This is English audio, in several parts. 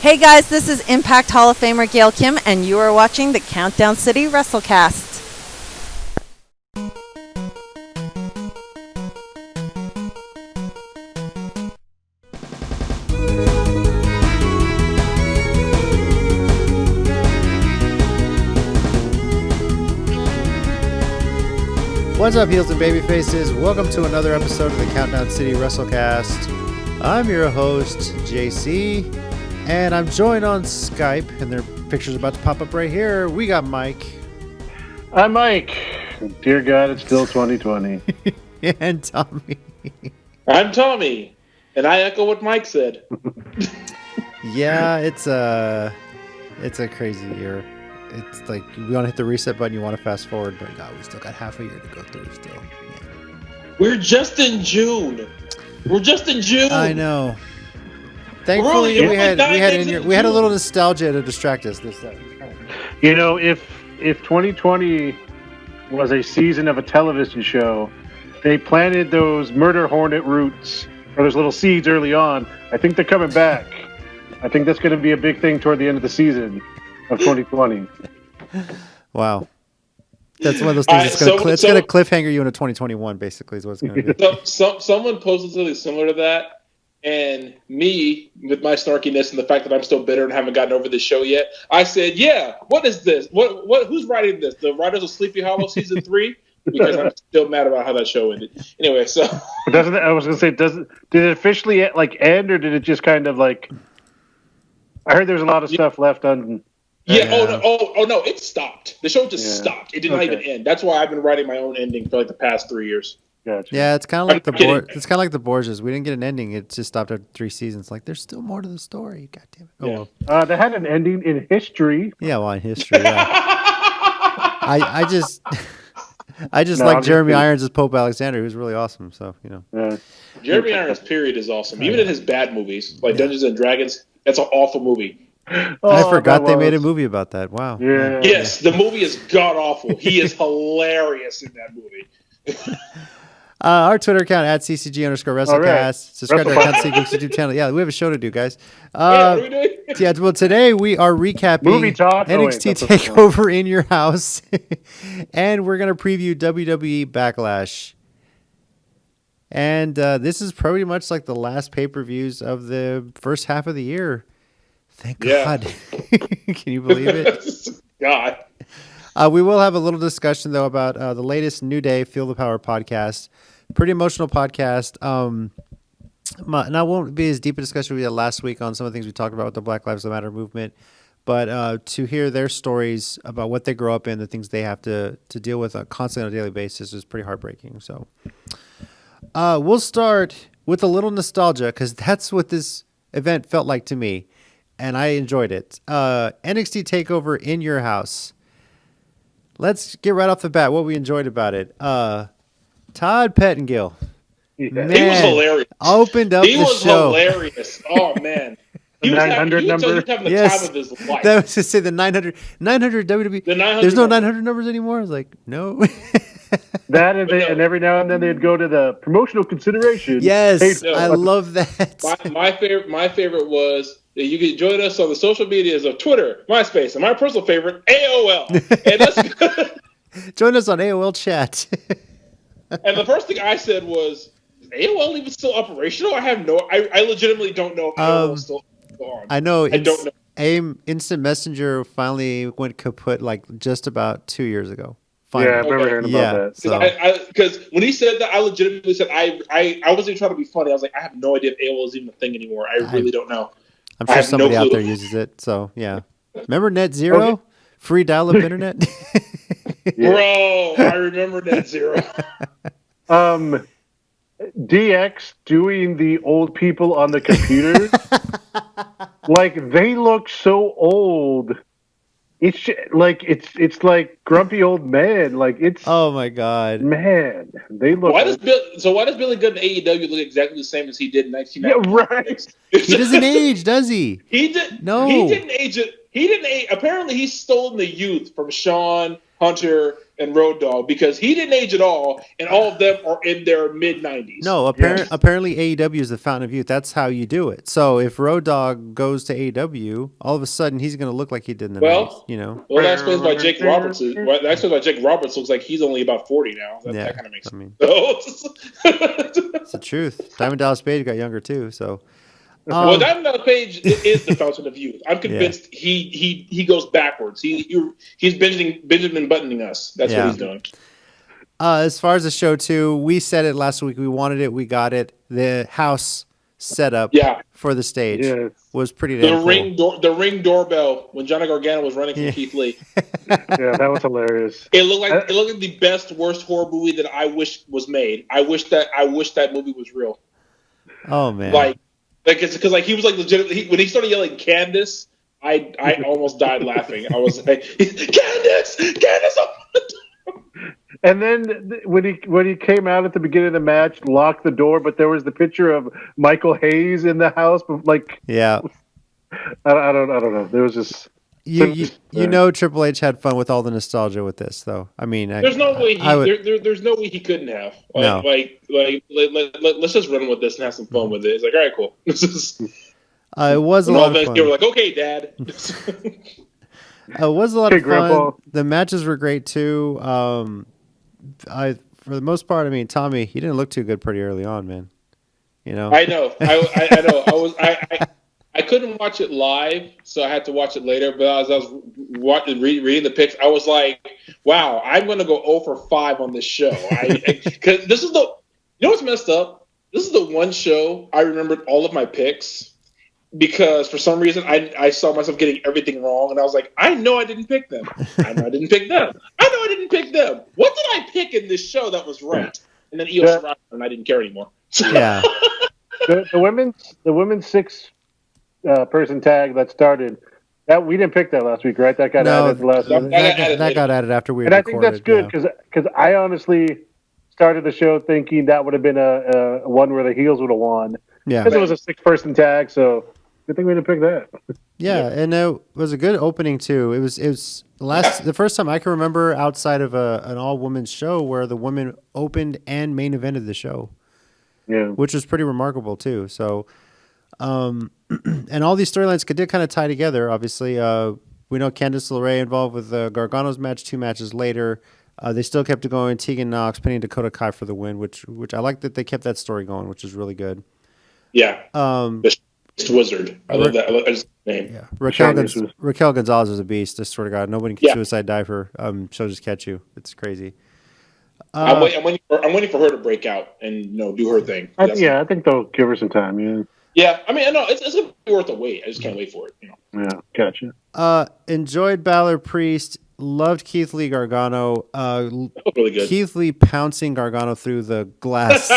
Hey guys, this is Impact Hall of Famer Gail Kim, and you are watching the Countdown City WrestleCast. What's up, heels and baby faces? Welcome to another episode of the Countdown City WrestleCast. I'm your host, JC, and I'm joined on Skype, and their picture's about to pop up right here. We got Mike. I'm Mike. Dear God, it's still 2020. And Tommy. I'm Tommy, and I echo what Mike said. Yeah, it's a crazy year. It's like you want to hit the reset button, you want to fast forward, but God, we still got half a year to go through still. Yeah. We're just in June. I know. Thankfully, we had a little nostalgia to distract us this time. You know, if 2020 was a season of a television show, they planted those murder hornet roots or those little seeds early on. I think they're coming back. I think that's going to be a big thing toward the end of the season of 2020. Wow. That's one of those things that's going to cliffhanger you into 2021, basically, is what it's going to be. Someone posted something similar to that, and me, with my snarkiness and the fact that I'm still bitter and haven't gotten over this show yet, I said, yeah, what is this? Who's writing this? The writers of Sleepy Hollow Season 3? Because I'm still mad about how that show ended. Anyway, so... did it officially end, or did it just kind of like... I heard there's a lot of stuff left on... Yeah. Oh no! It stopped. The show just stopped. It did not even end. That's why I've been writing my own ending for like the past 3 years. Gotcha. Yeah, it's kind of like it's kind of like the Borgias. We didn't get an ending. It just stopped after 3 seasons. Like there's still more to the story. God damn it. Oh well. They had an ending in history. Yeah, well, in history. Yeah. I just like Jeremy Irons as Pope Alexander. He was really awesome. So Jeremy Irons period is awesome. Even in his bad movies like Dungeons and Dragons, that's an awful movie. I forgot they made a movie about that. Wow. Yeah. Yes, the movie is god-awful. He is hilarious in that movie. Our Twitter account at @CCG_WrestleCast. Right. Subscribe to our YouTube channel. Yeah, we have a show to do, guys. What are we doing? Yeah, well, today we are recapping movie talk. NXT TakeOver in your house. And we're going to preview WWE Backlash. And this is pretty much like the last pay-per-views of the first half of the year. Thank God. Can you believe it? God. We will have a little discussion, though, about the latest New Day Feel the Power podcast. Pretty emotional podcast. Now, won't be as deep a discussion we had last week on some of the things we talked about with the Black Lives Matter movement. But to hear their stories about what they grow up in, the things they have to deal with constantly on a daily basis is pretty heartbreaking. So we'll start with a little nostalgia because that's what this event felt like to me. And I enjoyed it. NXT TakeOver in your house. Let's get right off the bat what we enjoyed about it. Todd Pettengill. Man, he was hilarious. Opened up the show. He was hilarious. Oh, man. He was having the time of his life. That was to say the 900 WWE. There's no 900 numbers anymore. I was like, no. That and every now and then they'd go to the promotional consideration. Yes, I love that. My favorite was that you can join us on the social medias of Twitter, MySpace, and my personal favorite, AOL. And that's join us on AOL chat. And the first thing I said was, is AOL even still operational? I legitimately don't know if AOL is still on. I know. I don't know. AIM Instant Messenger finally went kaput like just about 2 years ago. Finally. Yeah, I remember hearing about that. Because when he said that, I legitimately said, I wasn't even trying to be funny. I was like, I have no idea if AOL is even a thing anymore. I really don't know. I'm sure somebody out there uses it. So, yeah. Remember Net Zero? Okay. Free dial-up internet? Bro, I remember Net Zero. DX doing the old people on the computer. Like, they look so old. It's like grumpy old man. Like it's oh my God, man. They look. Why does Billy Gunn in AEW look exactly the same as he did in 1990? Yeah, right. He doesn't age, does he? He did. No, he didn't age it. He didn't age. Apparently, he's stolen the youth from Shawn, Hunter, and Road Dogg because he didn't age at all, and all of them are in their mid-90s. No, apparently AEW is the fountain of youth. That's how you do it. So if Road Dogg goes to AEW, all of a sudden he's going to look like he did in the 90s, you know? Well, that explains why Jake Roberts looks like he's only about 40 now. That kind of makes sense. It's the truth. Diamond Dallas Page got younger too, so... well, Diamond Dallas Page is the fountain of youth. I'm convinced he goes backwards. He's Benjamin buttoning us. That's what he's doing. As far as the show too, we said it last week. We wanted it. We got it. The house setup for the stage was pretty damn cool. The ring doorbell when Johnny Gargano was running from Keith Lee. Yeah, that was hilarious. It looked like the best worst horror movie that I wish was made. I wish that movie was real. Oh man. It's because he was like legit. When he started yelling Candace, I almost died laughing. I was like, Candace. And then when he came out at the beginning of the match, locked the door, but there was the picture of Michael Hayes in the house. Like, yeah, I don't know. There was just you know Triple H had fun with all the nostalgia with this, though. I mean, there's no way he couldn't have. Let's just run with this and have some fun with it. It's like, all right, cool. It was a lot of fun. You were like, okay, Dad. It was a lot of fun. Grandpa. The matches were great too. For the most part, I mean, Tommy, he didn't look too good pretty early on, man. You know. I know. I know. I couldn't watch it live, so I had to watch it later. But as I was reading the picks, I was like, "Wow, I'm going to go 0 for 5 on this show." Because this is you know what's messed up? This is the one show I remembered all of my picks because for some reason I saw myself getting everything wrong, and I was like, "I know I didn't pick them. I know I didn't pick them. I know I didn't pick them. What did I pick in this show that was right?" And then Io Shirai, and I didn't care anymore. Yeah. the women's 6 person tag that started. That we didn't pick that last week, right? That got added last week. That got added after we recorded. I think that's good because I honestly started the show thinking that would have been a one where the heels would have won. Yeah, because it was a 6-person tag, so good thing we didn't pick that. Yeah, and it was a good opening too. It was the first time I can remember outside of an all women's show where the women opened and main evented the show. Yeah, which was pretty remarkable too. So. And all these storylines did kind of tie together. Obviously, we know Candice LeRae involved with Gargano's match 2 matches later. They still kept it going. Tegan Nox pinning Dakota Kai for the win, which I like that they kept that story going, which is really good. Yeah. The Wizard. I love that. I love his name. Yeah. Raquel Gonzalez is a beast. I swear to God, nobody can suicide dive her. She'll just catch you. It's crazy. I'm waiting for her to break out and do her thing. I think they'll give her some time. Yeah. Yeah, I mean, I know it's going to be worth a wait. I just can't wait for it. Yeah, gotcha. Enjoyed Balor Priest. Loved Keith Lee Gargano. Really good. Keith Lee pouncing Gargano through the glass.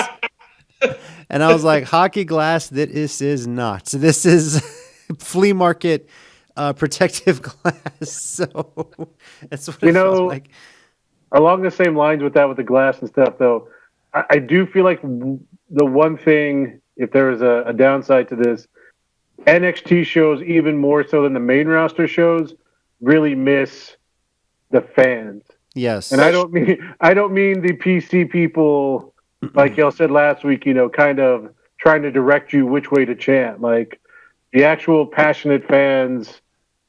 And I was like, hockey glass, this is not. This is flea market protective glass. So that's what it felt like. Along the same lines with the glass and stuff, though, I do feel like the one thing, if there is a downside to this, NXT shows even more so than the main roster shows really miss the fans. Yes. And I don't mean the PC people like y'all said last week, kind of trying to direct you which way to chant. Like the actual passionate fans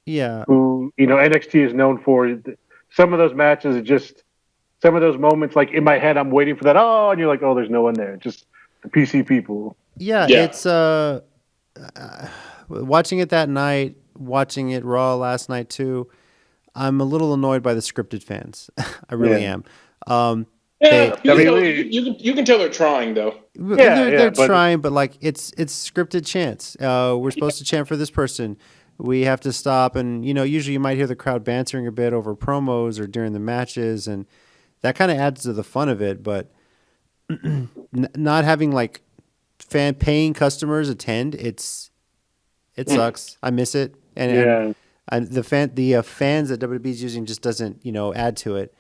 who, NXT is known for. Some of those matches are just some of those moments, like in my head I'm waiting for that, and you're like, oh, there's no one there. Just the PC people. Yeah, it's watching it that night, watching it Raw last night too. I'm a little annoyed by the scripted fans. I really am. You can tell they're trying though. They're trying, but like it's scripted chants. We're supposed to chant for this person. We have to stop, and usually you might hear the crowd bantering a bit over promos or during the matches, and that kind of adds to the fun of it. But not having like paying customers attend, it sucks. I miss it, and the fans that WWE is using just doesn't add to it.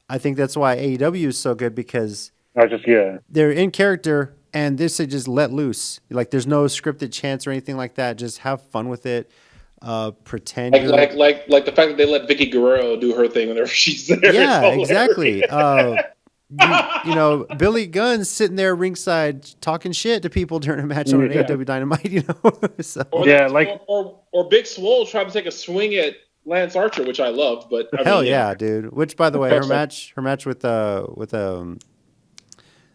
I think that's why AEW is so good because they're in character and this they just let loose. Like there's no scripted chants or anything like that. Just have fun with it. pretend like the fact that they let Vicky Guerrero do her thing whenever she's there. Yeah, exactly. Billy Gunn's sitting there ringside talking shit to people during a match on an AEW Dynamite. So. Or Big Swole trying to take a swing at Lance Archer, which I love. But hell yeah, dude. Which, by the way, her match with Nyla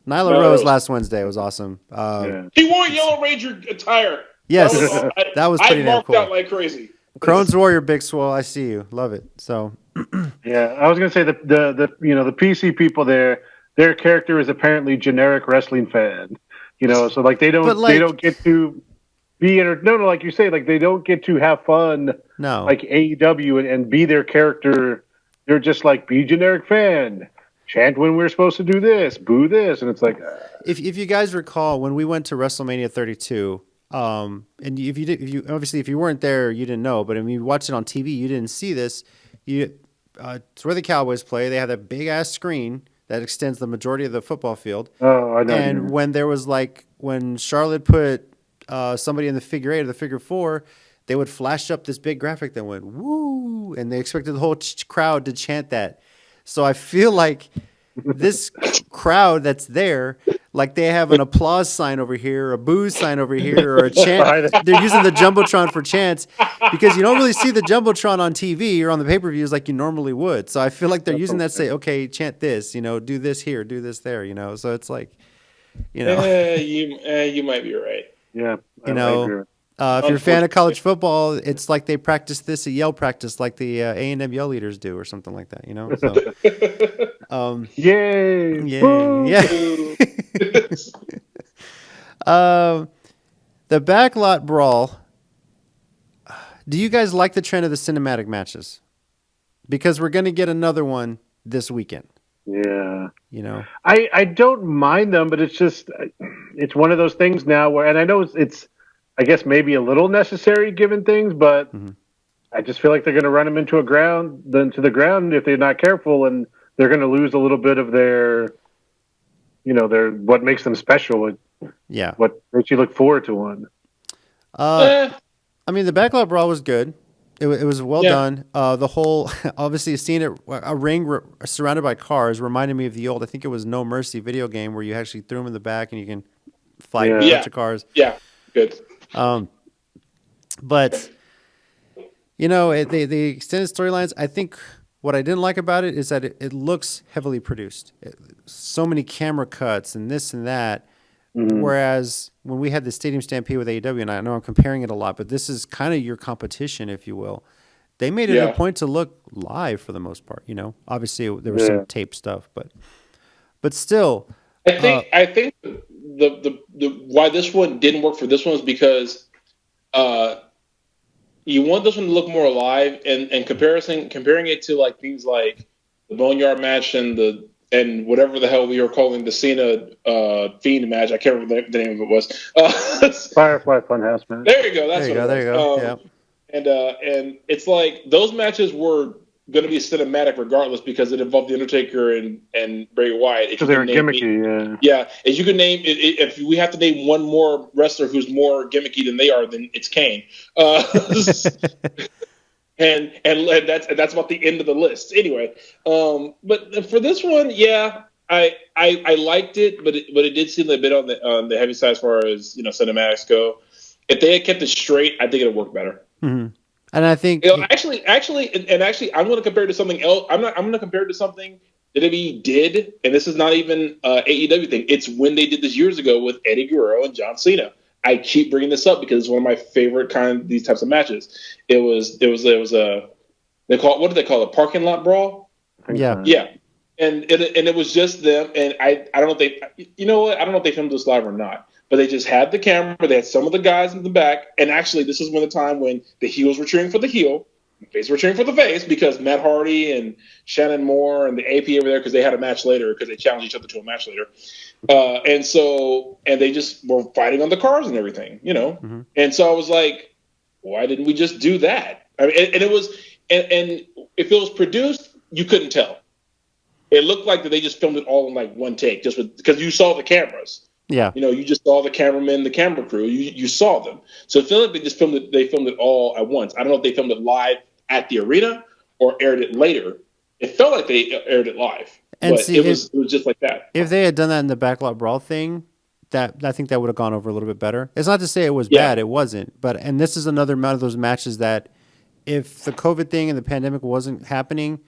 Rose last Wednesday was awesome. He wore Yellow Ranger attire. Yes, that was pretty damn cool. I marked out like crazy. Crohn's Warrior, Big Swole. I see you. Love it. So. Yeah, I was gonna say the PC people there. Their character is apparently generic wrestling fan. So like they don't get to be like you say, like they don't get to have fun. No, like AEW and be their character. They're just like be generic fan. Chant when we're supposed to do this, boo this, and it's like. If you guys recall when we went to WrestleMania 32. And if you weren't there, you didn't know. But I mean, you watched it on TV, you didn't see this. It's where the Cowboys play. They have that big ass screen that extends the majority of the football field. Oh, I know. And when there was when Charlotte put somebody in the figure 8 or the figure 4, they would flash up this big graphic that went woo, and they expected the whole crowd to chant that. So I feel like this crowd that's there. Like they have an applause sign over here, a boo sign over here, or a chant. They're using the Jumbotron for chants because you don't really see the Jumbotron on TV or on the pay-per-views like you normally would. So I feel like they're using that to say, okay, chant this, do this here, do this there, So it's like, you might be right. Yeah. If you're a fan of college football, it's like they practice this at Yale practice like the A&M Yale leaders do or something like that, So, yay! Yeah. The backlot brawl. Do you guys like the trend of the cinematic matches? Because we're going to get another one this weekend. Yeah. I don't mind them, but it's one of those things now where, and I know it's I guess maybe a little necessary given things, but I just feel like they're going to run them into the ground if they're not careful, and they're going to lose a little bit of their what makes them special. Yeah. What makes you look forward to one. I mean, the backlot brawl was good. It was well done. The whole, obviously, seeing a ring surrounded by cars reminded me of the old, I think it was No Mercy video game where you actually threw them in the back and you can fight a bunch of cars. Yeah, good. But, the extended storylines, I think what I didn't like about it is that it looks heavily produced. So many camera cuts and this and that. Mm-hmm. Whereas when we had the Stadium Stampede with AEW, and I know I'm comparing it a lot, but this is kind of your competition, if you will. They made it a point to look live for the most part. Obviously there was some tape stuff, but still. I think the why this one didn't work for this one is because you want this one to look more alive, and comparing it to like things like the Boneyard match and whatever the hell we were calling the Cena Fiend match. I can't remember the name of it was. Firefly Funhouse match. There you go. There you go. And it's like those matches were going to be cinematic regardless because it involved The Undertaker and Bray Wyatt. Because they were gimmicky, Yeah, as you can name, if we have to name one more wrestler who's more gimmicky than they are, then it's Kane. And that's about the end of the list. Anyway, but for this one, I liked it, but it did seem a bit on the heavy side as far as cinematics go. If they had kept it straight, I think it would work better. Mm-hmm. And I think actually, I'm going to compare it to something else. I'm going to compare it to something that WWE did, and this is not even AEW thing. It's when they did this years ago with Eddie Guerrero and John Cena. I keep bringing this up because it's one of my favorite these types of matches. It was what did they call it? Parking lot brawl? Yeah. Yeah. And it was just them, and I don't know if they, I don't know if they filmed this live or not, but they just had the camera, they had some of the guys in the back, and actually this is when the time when the heels were cheering for the heel, the face were cheering for the face, because Matt Hardy and Shannon Moore and the AP over there, because they had a match later, because they challenged each other to a match later. And they just were fighting on the cars and everything, Mm-hmm. And so I was like, why didn't we just do that? I mean, and if it was produced, you couldn't tell. It looked like that they just filmed it all in like one take, just because you saw the cameras. Yeah. You just saw the cameraman, the camera crew. You saw them. So it felt like they just filmed it. They filmed it all at once. I don't know if they filmed it live at the arena or aired it later. It felt like they aired it live, And but see, it was just like that. If they had done that in the backlot brawl thing, that I think that would have gone over a little bit better. It's not to say it was bad, it wasn't. And this is another one of those matches that if the COVID thing and the pandemic wasn't happening,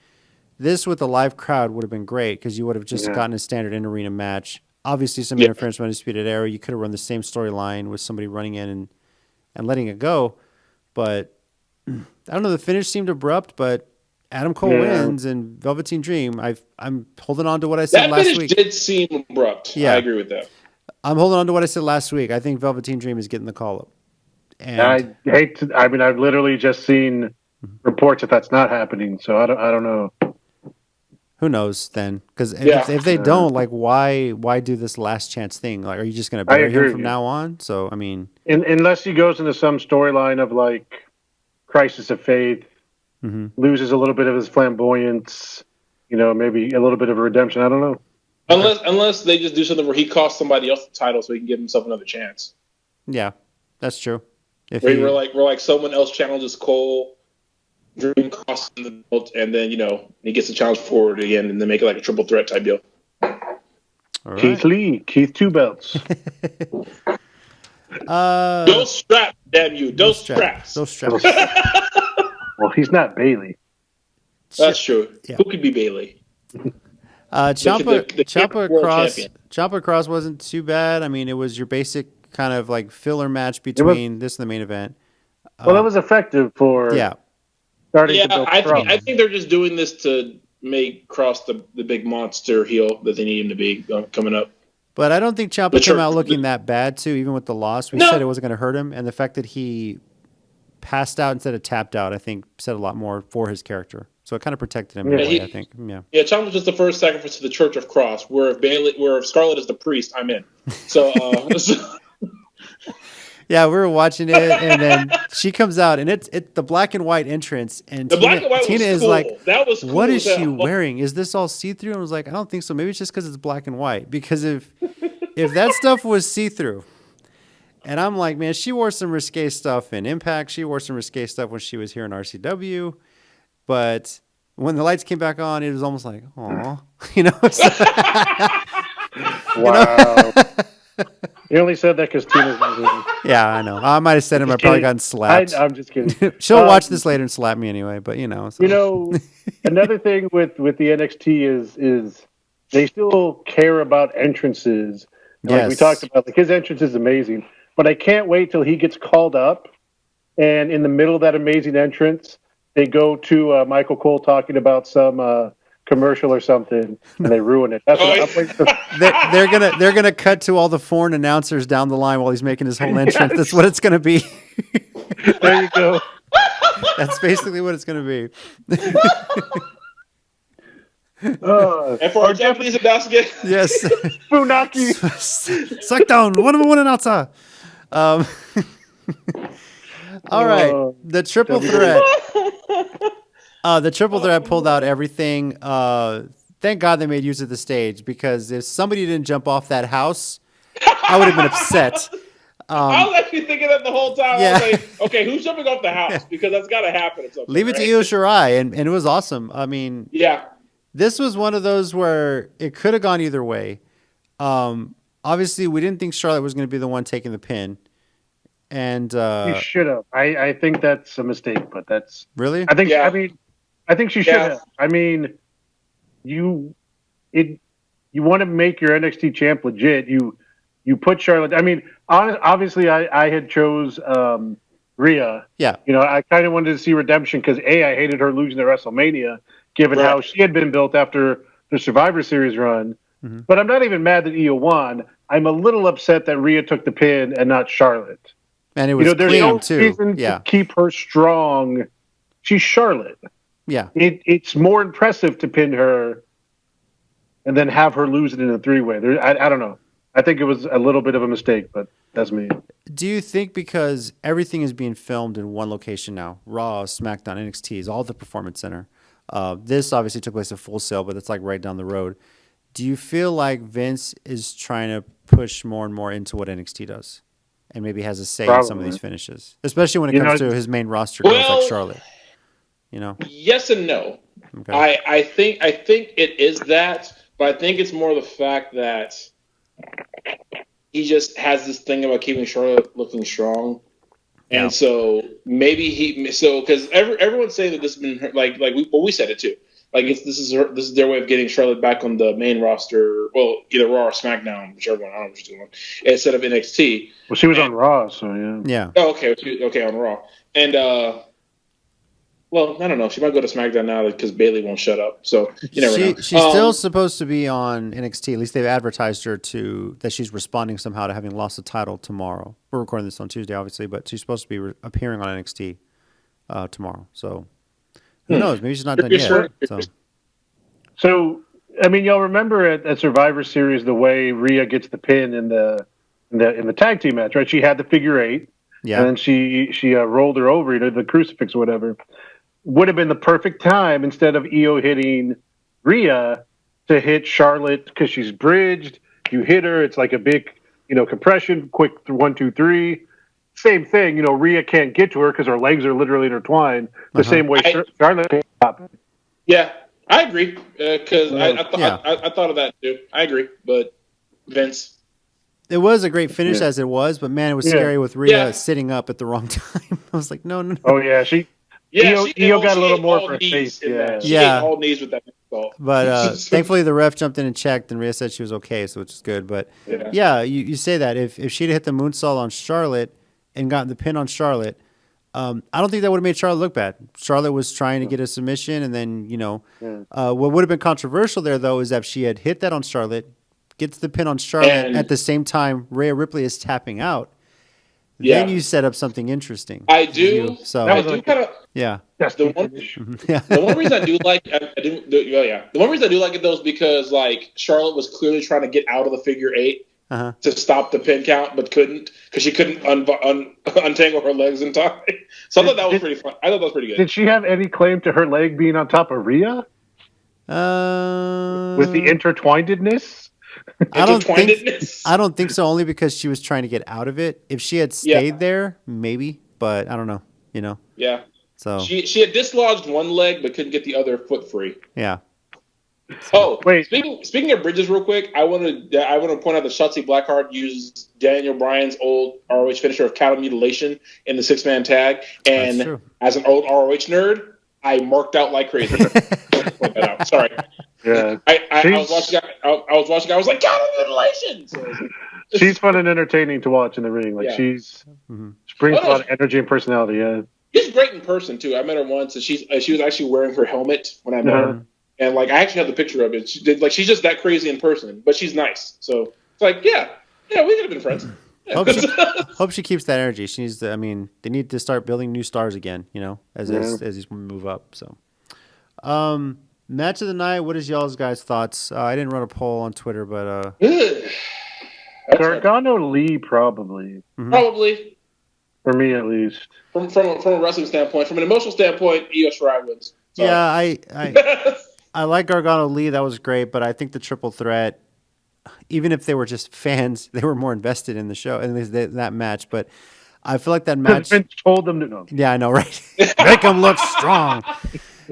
this with a live crowd would have been great because you would have just gotten a standard in-arena match. Obviously, some interference from Undisputed Era. You could have run the same storyline with somebody running in and letting it go. But I don't know, the finish seemed abrupt, but Adam Cole wins and Velveteen Dream. I'm holding on to what I said last week. That finish did seem abrupt. Yeah. I agree with that. I'm holding on to what I said last week. I think Velveteen Dream is getting the call up. And I hate to. I mean, I've literally just seen reports that that's not happening. So I don't know. Who knows then? Because if they don't, like, why do this last chance thing? Like, are you just going to bury him from now on? So I mean, unless he goes into some storyline of like crisis of faith, loses a little bit of his flamboyance, maybe a little bit of a redemption. I don't know. Unless they just do something where he costs somebody else the title so he can give himself another chance. Yeah, that's true. We're like someone else challenges Cole, Dream costs him the belt, and then he gets the challenge forward again, and then make it like a triple threat type deal. All right. Keith Lee, Keith two belts. Those straps, damn you! Those straps. Well, he's not Bailey. That's true. Yeah. Who could be Bailey? Ciampa Cross wasn't too bad. I mean, it was your basic kind of like filler match between this and the main event. Well, it was effective for starting to build I think they're just doing this to make Cross the big monster heel that they need him to be coming up. But I don't think Ciampa came out looking that bad too, even with the loss. We said it wasn't going to hurt him, and the fact that he passed out instead of tapped out, I think, said a lot more for his character. So it kind of protected him in a way, I think. Yeah, Ciampa was just the first sacrifice to the Church of Cross, where if Scarlett is the priest, I'm in. So, yeah, we were watching it, and then she comes out, and it's the black and white entrance, and Tina is like, that was cool. What is she wearing? Is this all see-through? And I was like, I don't think so. Maybe it's just because it's black and white. Because if that stuff was see-through, and I'm like, man, she wore some risque stuff in Impact. She wore some risque stuff when she was here in RCW. But when the lights came back on, it was almost like, aw. Wow. You only said that because Tina's Yeah, I know. I might have said him. I probably gotten slapped. I'm just kidding. She'll watch this later and slap me anyway, but So. Another thing with the NXT is they still care about entrances. Like we talked about, like his entrance is amazing. But I can't wait till he gets called up, and in the middle of that amazing entrance, they go to Michael Cole talking about some commercial or something, and they ruin it. That's what I'm waiting for. They're gonna cut to all the foreign announcers down the line while he's making his whole entrance. That's what it's gonna be. There you go. That's basically what it's gonna be. And for our Japanese ambassador, yes, Funaki, suck down one announcer. All right, the triple threat. The triple threat pulled out everything. Thank God they made use of the stage, because if somebody didn't jump off that house, I would have been upset. I was actually thinking that the whole time. I was like, okay, who's jumping off the house? Because that's got to happen at some point. Leave it to Io Shirai, and it was awesome. I mean, this was one of those where it could have gone either way. Obviously, we didn't think Charlotte was going to be the one taking the pin. And you should have. I think that's a mistake, but that's really. I think she should have. I mean, you want to make your NXT champ legit. You put Charlotte. I mean, obviously, I had chose Rhea. Yeah. I kind of wanted to see redemption because I hated her losing at WrestleMania, given how she had been built after the Survivor Series run. Mm-hmm. But I'm not even mad that Io won. I'm a little upset that Rhea took the pin and not Charlotte. And it was there's clean, no too. reason to keep her strong. She's Charlotte. Yeah. It's more impressive to pin her and then have her lose it in a three-way. I don't know. I think it was a little bit of a mistake, but that's me. Do you think because everything is being filmed in one location now, Raw, SmackDown, NXT, is all the Performance Center. This obviously took place at Full Sail, but it's like right down the road. Do you feel like Vince is trying to push more and more into what NXT does, and maybe has a say in some of these finishes, especially when it comes to his main roster girls like Charlotte? Yes and no. Okay. I think it is that, but I think it's more the fact that he just has this thing about keeping Charlotte looking strong. And so maybe because everyone's saying that this has been like we said it too. Like this is their way of getting Charlotte back on the main roster. Well, either Raw or SmackDown, whichever one. I don't know what she's doing. Instead of NXT. Well, she was on Raw, so yeah. Yeah. Oh, okay, on Raw. And well, I don't know. She might go to SmackDown now because Bayley won't shut up. So you never know. She's still supposed to be on NXT. At least they've advertised her that she's responding somehow to having lost the title tomorrow. We're recording this on Tuesday, obviously, but she's supposed to be appearing on NXT tomorrow. So who knows? Maybe she's not done yet. So I mean, y'all remember at Survivor Series the way Rhea gets the pin in the tag team match, right? She had the figure 8, and then she rolled her over, the crucifix or whatever. Would have been the perfect time instead of Io hitting Rhea to hit Charlotte because she's bridged. You hit her, it's like a big, compression, quick 1, 2, 3. Same thing, Rhea can't get to her because her legs are literally intertwined. The same way Charlotte can't stop it. Yeah, I agree because I thought of that too. I agree, but Vince. It was a great finish as it was, but man, it was scary with Rhea sitting up at the wrong time. I was like, no. Oh yeah, Io got a little more for her face. She ate all knees with that insult. But thankfully the ref jumped in and checked, and Rhea said she was okay, so which is good. But you say that if she'd hit the moonsault on Charlotte and gotten the pin on Charlotte, I don't think that would have made Charlotte look bad. Charlotte was trying to get a submission, and then what would have been controversial there though is that if she had hit that on Charlotte, gets the pin on Charlotte and at the same time Rhea Ripley is tapping out. Then you set up something interesting. I do. The one reason I do like the one reason I do like it though is because like Charlotte was clearly trying to get out of the figure 8 to stop the pin count, but couldn't because she couldn't untangle her legs in time. So I thought that was pretty fun. I thought that was pretty good. Did she have any claim to her leg being on top of Rhea? With the intertwinedness? I don't think so. Only because she was trying to get out of it. If she had stayed there, maybe. But I don't know. Yeah. So she had dislodged one leg but couldn't get the other foot free. Yeah. Oh, wait. Speaking of bridges, real quick, I want to point out that Shotzi Blackheart used Daniel Bryan's old ROH finisher of cattle mutilation in the 6-man tag, and as an old ROH nerd, I marked out like crazy. Point that out. Sorry. Yeah, I was watching. I was like, cattle mutilation. So, she's fun and entertaining to watch in the ring. Like she brings a lot of energy and personality. Yeah, she's great in person too. I met her once, and she was actually wearing her helmet when I met her, and like I actually have the picture of it. She's just that crazy in person, but she's nice. So it's like, we could have been friends. Hope she keeps that energy. She needs to. I mean, they need to start building new stars again. As these move up. So. Match of the night. What is y'all's guys' thoughts? I didn't run a poll on Twitter, but Gargano Lee probably. Probably. For me, at least. From a wrestling standpoint, from an emotional standpoint, Io Shirai wins. Sorry. Yeah, I like Gargano Lee. That was great, but I think the triple threat, even if they were just fans, they were more invested in the show and that match. But I feel like that match. Vince told them to know. Yeah, I know, right? Make them look strong.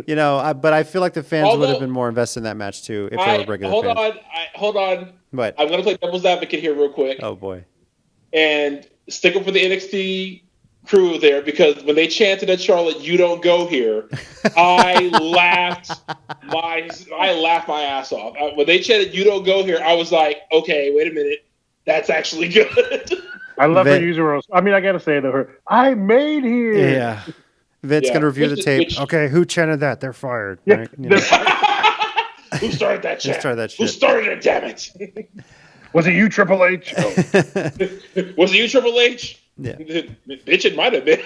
But I feel like the fans would have been more invested in that match too if they were regular fans. Hold on. What? I'm going to play devil's advocate here real quick. Oh, boy. And stick up for the NXT crew there because when they chanted at Charlotte, "You don't go here," I laughed my ass off. When they chanted, "You don't go here," I was like, okay, wait a minute. That's actually good. I love her using her. I mean, I got to say to her, I made here. Yeah. Vince going to review the tape. Okay, who chanted that? They're fired. Yeah, right? Who started that shit? Who started it, damn it? Was it you, Triple H? Oh. Was it you, Triple H? Yeah. Bitch, it might have been.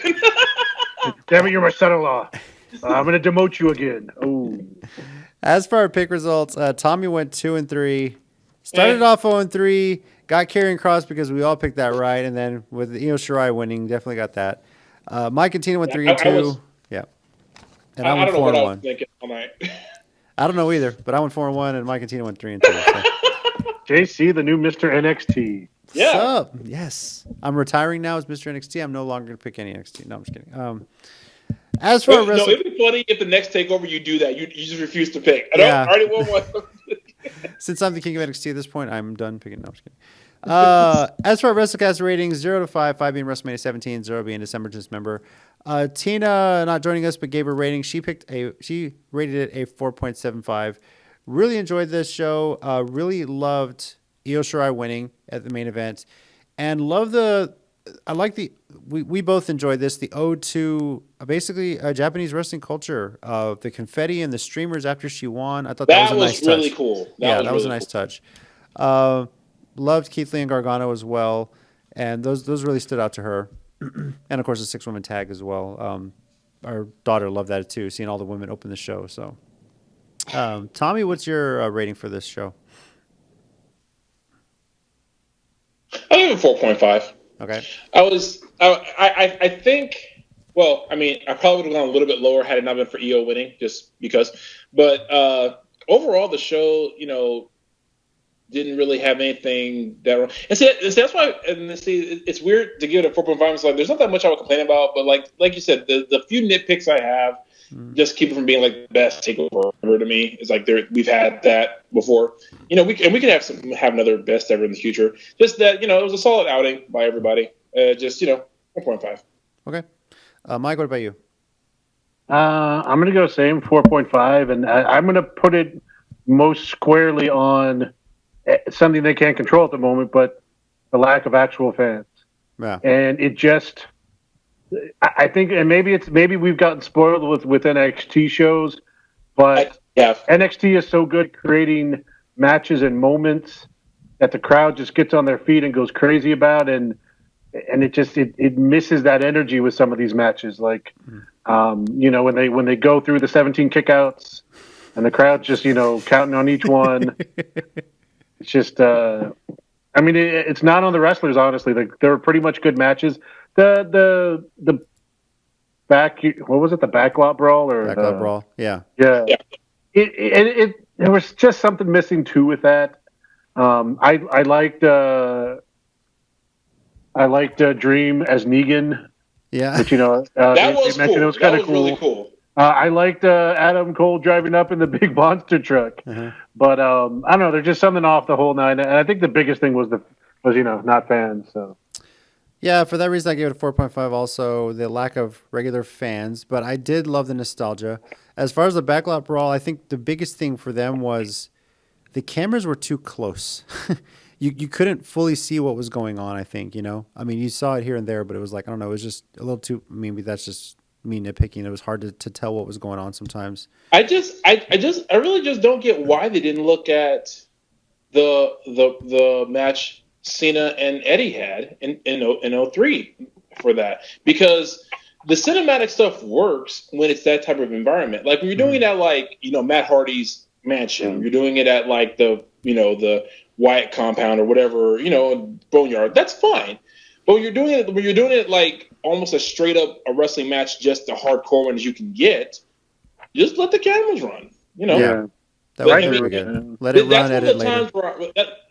Damn it, you're my son-in-law. I'm going to demote you again. Oh. As for our pick results, Tommy went 2-3. Started off 0-3. Got Karrion Kross because we all picked that right. And then with Io Shirai winning, definitely got that. Mike and Tina went 3-2. Yeah. And I went 4-1. I don't know what I was thinking all night. I don't know either, but I went 4-1, and Mike and Tina went 3-2. So. JC, the new Mr. NXT. Yeah. What's up? Yes. I'm retiring now as Mr. NXT. I'm no longer going to pick any NXT. No, I'm just kidding. As for No, it'd be funny if the next takeover you do that. You just refuse to pick. I Yeah. already won one. Since I'm the king of NXT at this point, I'm done picking. No, I'm just kidding. As for our WrestleCast ratings, 0 to 5, 5 being WrestleMania 17, 0 being December member. Tina not joining us, but gave her rating. She rated it a 4.75. Really enjoyed this show. Really loved Io Shirai winning at the main event, and we both enjoyed this. The ode to basically Japanese wrestling culture, the confetti and the streamers after she won. I thought that was a nice touch. Really cool. That was a nice touch. Loved Keith Lee and Gargano as well, and those really stood out to her. And of course the 6-woman tag as well. Our daughter loved that too, seeing all the women open the show. So, Tommy, what's your rating for this show? I give it 4.5. Okay. I think. Well, I mean, I probably would have gone a little bit lower had it not been for EO winning, just because. But overall, the show, didn't really have anything that wrong. And see, that's why. And see, it's weird to give it a 4.5. It's like there's not that much I would complain about, but like you said, the few nitpicks I have just keep it from being like the best takeover ever to me. It's like we've had that before. We can have another best ever in the future. Just that it was a solid outing by everybody. 1.5. Okay. Mike, what about you? I'm going to go same 4.5, and I'm going to put it most squarely on something they can't control at the moment, but the lack of actual fans. Yeah. And it just, I think, and maybe we've gotten spoiled with NXT shows, but NXT is so good creating matches and moments that the crowd just gets on their feet and goes crazy about, and it misses that energy with some of these matches. Like, when they go through the 17 kickouts and the crowd just, counting on each one. It's just, it's not on the wrestlers, honestly. They were pretty much good matches. The what was it? The backlot brawl Backlot brawl. Yeah. Yeah. There was just something missing too with that. I liked Dream as Negan. Yeah. Which, that was cool. It was kind of cool. Really cool. I liked Adam Cole driving up in the big monster truck, but I don't know. There's just something off the whole night, and I think the biggest thing was not fans. So yeah, for that reason, I gave it a 4.5. Also, the lack of regular fans, but I did love the nostalgia. As far as the backlot brawl, I think the biggest thing for them was the cameras were too close. You couldn't fully see what was going on. I think you saw it here and there, but it was like I don't know. It was just a little too. Maybe that's just me nitpicking. It was hard to tell what was going on sometimes. I really just don't get why they didn't look at the match Cena and Eddie had in 03 for that, because the cinematic stuff works when it's that type of environment. Like when you're doing it at Matt Hardy's mansion, you're doing it at the Wyatt compound or whatever, Boneyard. That's fine. But when you're doing it like almost a straight up a wrestling match, just the hardcore one as you can get, just let the cameras run. Yeah, that was really good. Let it run. Edit later.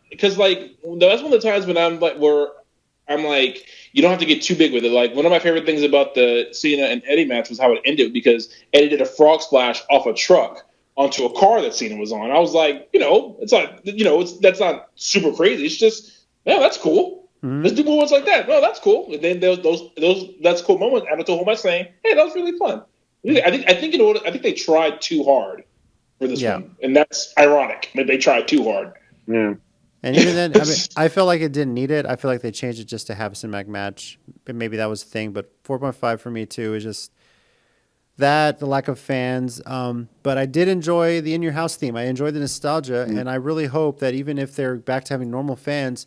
Because that's one of the times when I'm like, you don't have to get too big with it. Like one of my favorite things about the Cena and Eddie match was how it ended, because Eddie did a frog splash off a truck onto a car that Cena was on. I was like, it's like, that's not super crazy. It's just, that's cool. Mm-hmm. Let's do more ones like that. No, that's cool. And then those that's cool moments added to the whole match saying, hey, that was really fun. I think they tried too hard for this one, and that's ironic that they tried too hard. Yeah. And even then, I felt like it didn't need it. I feel like they changed it just to have a cinematic match. But maybe that was the thing. But 4.5 for me too is just that, the lack of fans. But I did enjoy the In Your House theme. I enjoyed the nostalgia, and I really hope that even if they're back to having normal fans,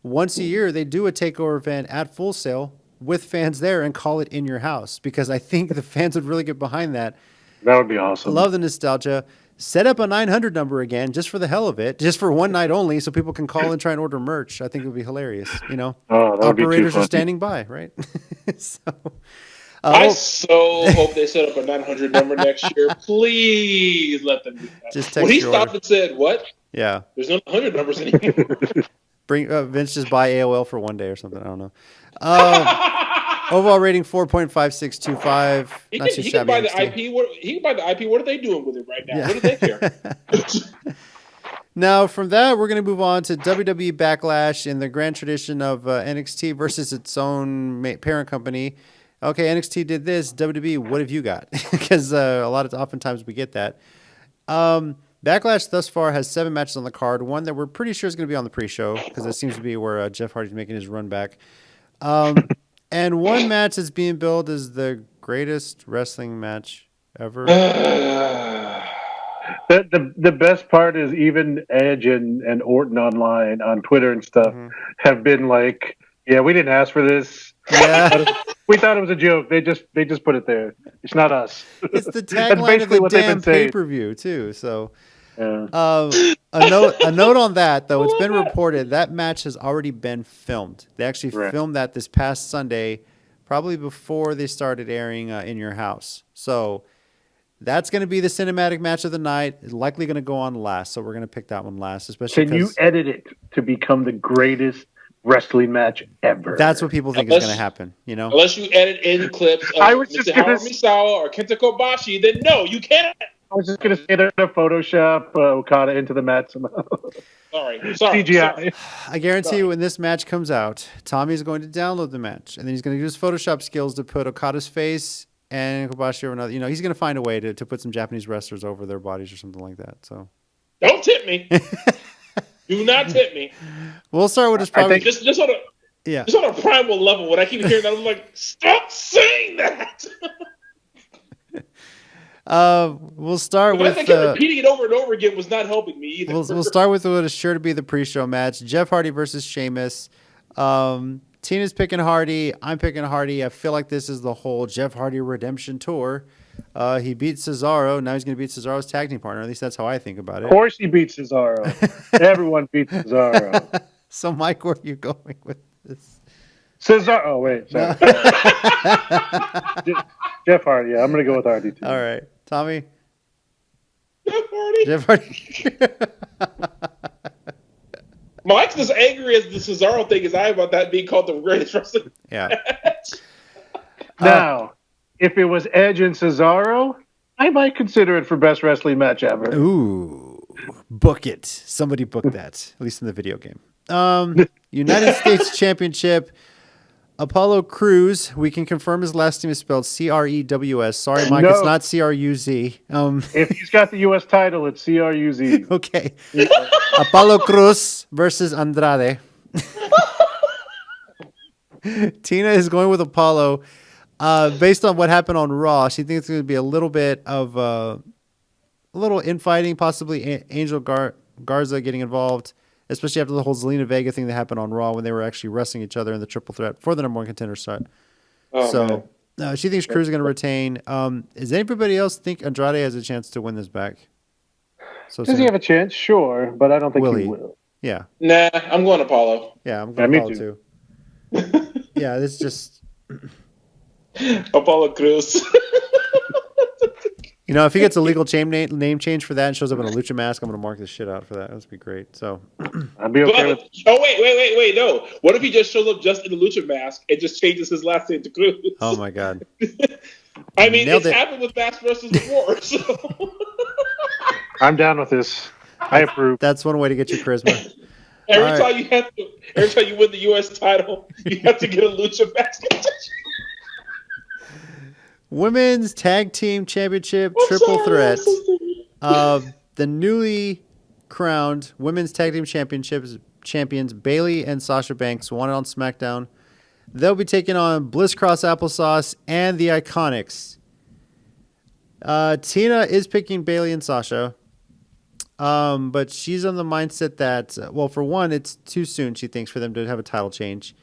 once a year they do a takeover event at Full Sail with fans there and call it In Your House, because I think the fans would really get behind that. That would be awesome. Love the nostalgia. Set up a 900 number again, just for the hell of it, just for one night only, so people can call and try and order merch. I think it would be hilarious. Operators are standing by, right? So, I so hope they set up a 900 number next year. Please let them do that. Just When text he your stopped order. and said, "What? Yeah. There's no 100 numbers anymore." Bring Vince just buy AOL for one day or something. I don't know. Overall rating 4.5625. He Not can, too he can shabby. buy the NXT. IP. He can buy the IP. What are they doing with it right now? Yeah. What do they care? Now, from that, we're going to move on to WWE Backlash in the grand tradition of NXT versus its own parent company. Okay, NXT did this. WWE, what have you got? Because oftentimes we get that. Backlash thus far has 7 matches on the card. One that we're pretty sure is going to be on the pre-show because it seems to be where Jeff Hardy's making his run back. And one match that's being billed as the greatest wrestling match ever. The best part is even Edge and Orton online on Twitter and stuff have been like, "Yeah, we didn't ask for this. Yeah. We thought it was a joke. They just put it there. It's not us." It's the That's tagline of basically the what they've damn been saying. pay-per-view, too. So, Yeah. a note on that, though. It's been reported that match has already been filmed. They actually Right. filmed that this past Sunday, probably before they started airing In Your House. So, that's going to be the cinematic match of the night. It's likely going to go on last, so we're going to pick that one last. Especially Can you edit it to become the greatest wrestling match ever? That's what people think is going to happen. You know, Unless you edit in clips of I was Mr. just gonna Howard Misawa or Kenta Kobashi, then no, you can't. I was just going to say they're going to Photoshop Okada into the match somehow. Sorry. CGI. I guarantee you when this match comes out, Tommy's going to download the match, and then he's going to use Photoshop skills to put Okada's face and Kobashi over another. You know, he's going to find a way to put some Japanese wrestlers over their bodies or something like that. So Don't tip me. Do not tip me. We'll start with this. Probably Just on a primal level. When I keep hearing that, I'm like, stop saying that. We'll start with. I think repeating it over and over again was not helping me either. We'll start with what is sure to be the pre-show match: Jeff Hardy versus Sheamus. Tina's picking Hardy. I'm picking Hardy. I feel like this is the whole Jeff Hardy redemption tour. He beat Cesaro. Now he's going to beat Cesaro's tag team partner. At least that's how I think about it. Of course he beats Cesaro. Everyone beats Cesaro. So, Mike, where are you going with this? Cesaro. Oh, wait. Sorry. Jeff Hardy. Yeah, I'm going to go with Hardy, too. All right. Tommy? Jeff Hardy. Mike's as angry as the Cesaro thing as I am about that being called the greatest wrestling match. Now, if it was Edge and Cesaro, I might consider it for best wrestling match ever. Ooh. Book it. Somebody book that, at least in the video game. United States Championship. Apollo Crews, we can confirm his last name is spelled Crews. Sorry, Mike, it's not Cruz. If he's got the U.S. title, it's Cruz. Okay. Apollo Crews versus Andrade. Tina is going with Apollo. Based on what happened on Raw, she thinks it's going to be a little bit of a little infighting, possibly Angel Garza getting involved. Especially after the whole Zelina Vega thing that happened on Raw when they were actually wrestling each other in the triple threat for the number 1 contender set. She thinks Cruz is going to retain. Does anybody else think Andrade has a chance to win this back? Does he have a chance? Sure, but I don't think he will. Yeah. Nah, I'm going Apollo. Yeah, I'm going Apollo too. Yeah, this is just... Apollo Cruz. You know, if he gets a legal name change for that and shows up in a lucha mask, I'm going to mark this shit out for that. That would be great. So, I'd be okay with. Oh wait, no. What if he just shows up just in a lucha mask and just changes his last name to Cruz? Oh my god. I mean, it's happened with mask wrestlers before. So. I'm down with this. I approve. That's one way to get your charisma. Every time you win the U.S. title, you have to get a lucha mask. Women's Tag Team Championship triple threat. The newly crowned Women's Tag Team champions Bayley and Sasha Banks won it on SmackDown. They'll be taking on Bliss Cross Applesauce and the Iconics. Tina is picking Bayley and Sasha. But she's on the mindset that, well, for one, it's too soon, she thinks, for them to have a title change.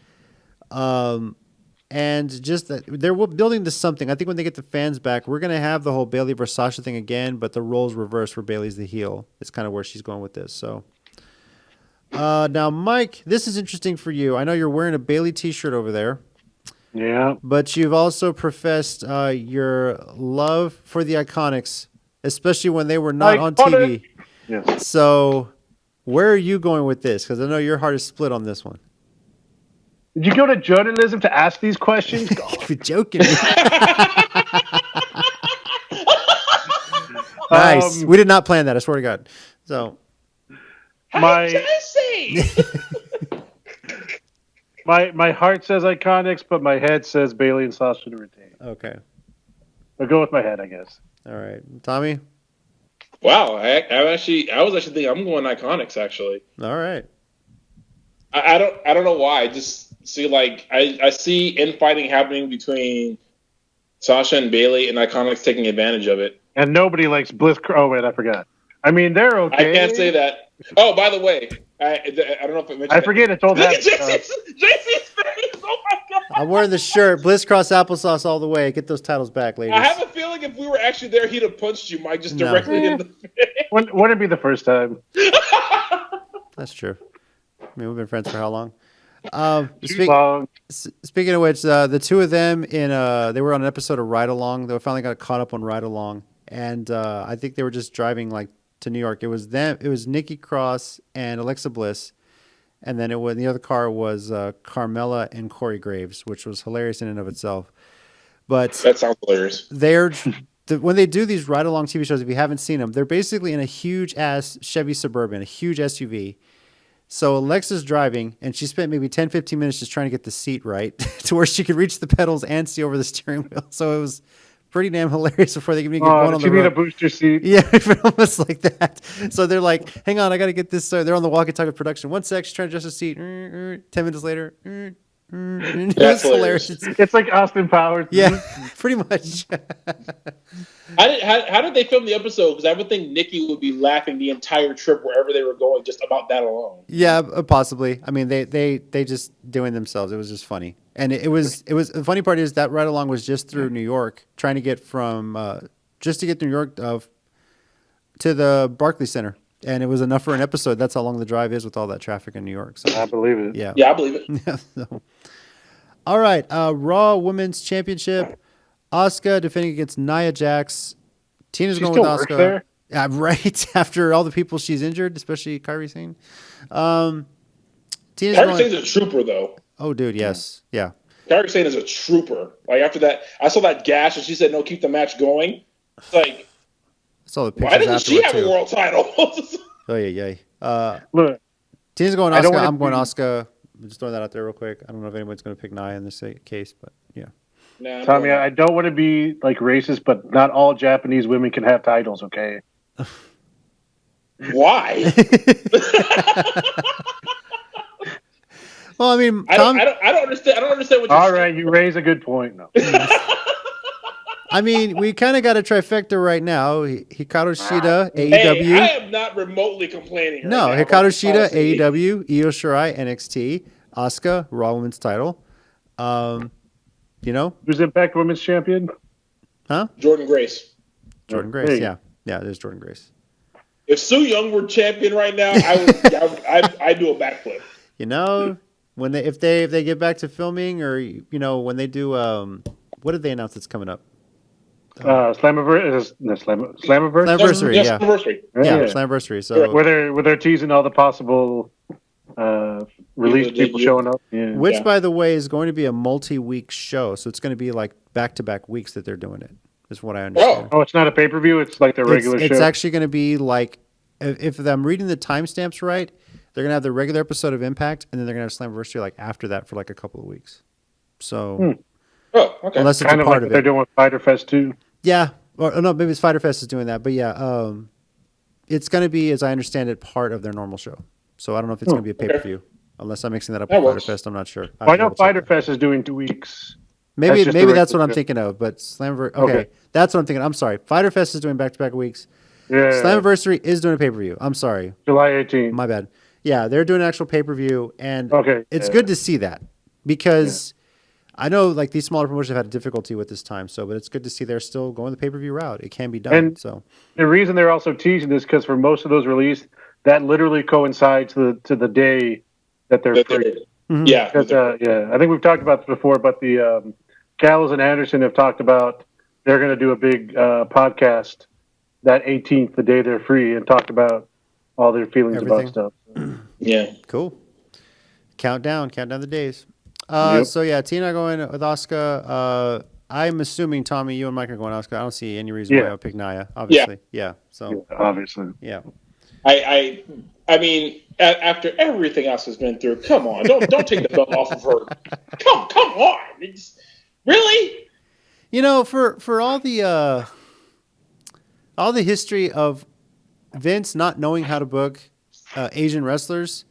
And just that they're building to something. I think when they get the fans back, we're going to have the whole Bayley versus Sasha thing again, but the roles reversed where Bayley's the heel. It's kind of where she's going with this. So, now, Mike, this is interesting for you. I know you're wearing a Bayley t-shirt over there. Yeah. But you've also professed your love for the Iconics, especially when they were not on TV. Yes. So, where are you going with this? Because I know your heart is split on this one. Did you go to journalism to ask these questions? You're joking. Nice. We did not plan that. I swear to God. So, my heart says Iconics, but my head says Bailey and Sasha to retain. okay. I'll go with my head, I guess. All right. Tommy? Wow, I was actually thinking I'm going Iconics actually. All right. I don't know why. I just see I see infighting happening between Sasha and Bailey, and Iconics taking advantage of it. And nobody likes Bliss. Oh wait, I forgot. I mean, they're okay. I can't say that. Oh, by the way, I don't know if I mentioned. I forget it's old. Look at JC's face. Oh my God. I'm wearing the shirt. Bliss Cross applesauce all the way. Get those titles back, ladies. I have a feeling if we were actually there, he'd have punched you, Mike, just directly in the face. Wouldn't it be the first time? That's true. I mean, we've been friends for how long? Speaking of which, the two of them they were on an episode of Ride Along. They finally got caught up on Ride Along, and I think they were just driving to New York. It was them. It was Nikki Cross and Alexa Bliss, and then the other car was Carmella and Corey Graves, which was hilarious in and of itself. But that sounds hilarious. When they do these Ride Along TV shows, if you haven't seen them, they're basically in a huge ass Chevy Suburban, a huge SUV. So Alexa's driving, and she spent maybe 10, 15 minutes just trying to get the seat right to where she could reach the pedals and see over the steering wheel. So it was pretty damn hilarious before they could even get going on the road. You need a booster seat. Yeah, almost like that. So they're like, hang on, I got to get this. They're on the walkie-talkie with production. 1 sec, she's trying to adjust the seat. 10 minutes later. That's hilarious. It's like Austin Powers. Yeah, pretty much. How did they film the episode? Because I would think Nikki would be laughing the entire trip wherever they were going just about that alone. Yeah, possibly. I mean, they just doing themselves. It was just funny, and it was the funny part is that Ride Along was just through New York, trying to get from just to get to New York to the Barclays Center, and it was enough for an episode. That's how long the drive is with all that traffic in New York. So I believe it. Yeah, I believe it. Yeah. So. All right, Raw Women's Championship. Asuka defending against Nia Jax. Tina's going with Asuka. There? Right after all the people she's injured, especially Kairi Sane. Kairi Sane's a trooper, though. Oh, dude, yes, yeah. Kairi Sane is a trooper. Like after that, I saw that gash, and she said, "No, keep the match going." It's like, I saw the pictures. Why doesn't she have a world title? Oh yeah. Look, Tina's going Asuka. I'm going Asuka. I'm just throwing that out there real quick. I don't know if anyone's going to pick Nia in this case, but yeah. Nah, Tommy, I don't want to be like racist, but not all Japanese women can have titles, okay? Why? Well, I mean, I don't understand. I don't understand what. All right, you raise a good point. No. I mean, we kind of got a trifecta right now. Hikaru Shida, AEW. Hey, I am not remotely complaining. No, Hikaru Shida, AEW, Io Shirai, NXT, Asuka, Raw Women's title. You know, who's Impact Women's Champion? Huh? Jordan Grace. Jordan Grace. Yeah, there's Jordan Grace. If Su Yung were champion right now, I'd do a backflip. You know, if they get back to filming, or when they do, what did they announce that's coming up? Slammiversary. Slammiversary, yeah. Slammiversary. So where they're teasing all the possible release people showing up. Yeah. Which, by the way, is going to be a multi-week show. So it's going to be like back-to-back weeks that they're doing it, is what I understand. Oh, it's not a pay-per-view? It's like their regular show? It's actually going to be like, if I'm reading the timestamps right, they're going to have the regular episode of Impact, and then they're going to have Slammiversary like after that for like a couple of weeks. So, okay. Unless it's kind a of part like of it. They're doing Fighter Fest too. Yeah. Or no, maybe it's Fighter Fest is doing that. But yeah, it's going to be, as I understand it, part of their normal show. So I don't know if it's going to be a pay-per-view. Unless I'm mixing that up with Fighter Fest, I'm not sure. I know Fighter Fest is doing 2 weeks. Maybe that's what I'm thinking of. But Slammiversary, okay, that's what I'm thinking. I'm sorry. Fighter Fest is doing back-to-back weeks. Yeah. Slammiversary is doing a pay-per-view. I'm sorry. July 18th. My bad. Yeah, they're doing an actual pay-per-view, and it's Yeah. good to see that because I know like these smaller promotions have had a difficulty with this time. So, but it's good to see they're still going the pay-per-view route. It can be done. And so the reason they're also teasing this because for most of those released, that literally coincides to the day that they're free. Mhm. Yeah, Yeah, I think we've talked about this before, but the Gallows and Anderson have talked about they're going to do a big podcast that 18th, the day they're free, and talk about all their feelings Everything. about stuff. yeah. Cool. Countdown the days. Yep. So yeah, Tina going with Asuka. I'm assuming Tommy, you and Mike are going Asuka. I don't see any reason why I would pick Nia. Obviously, yeah. So Obviously. yeah. I mean, after everything else has been through, come on, don't take the belt off of her. Come on, really? You know, for all the history of Vince not knowing how to book Asian wrestlers.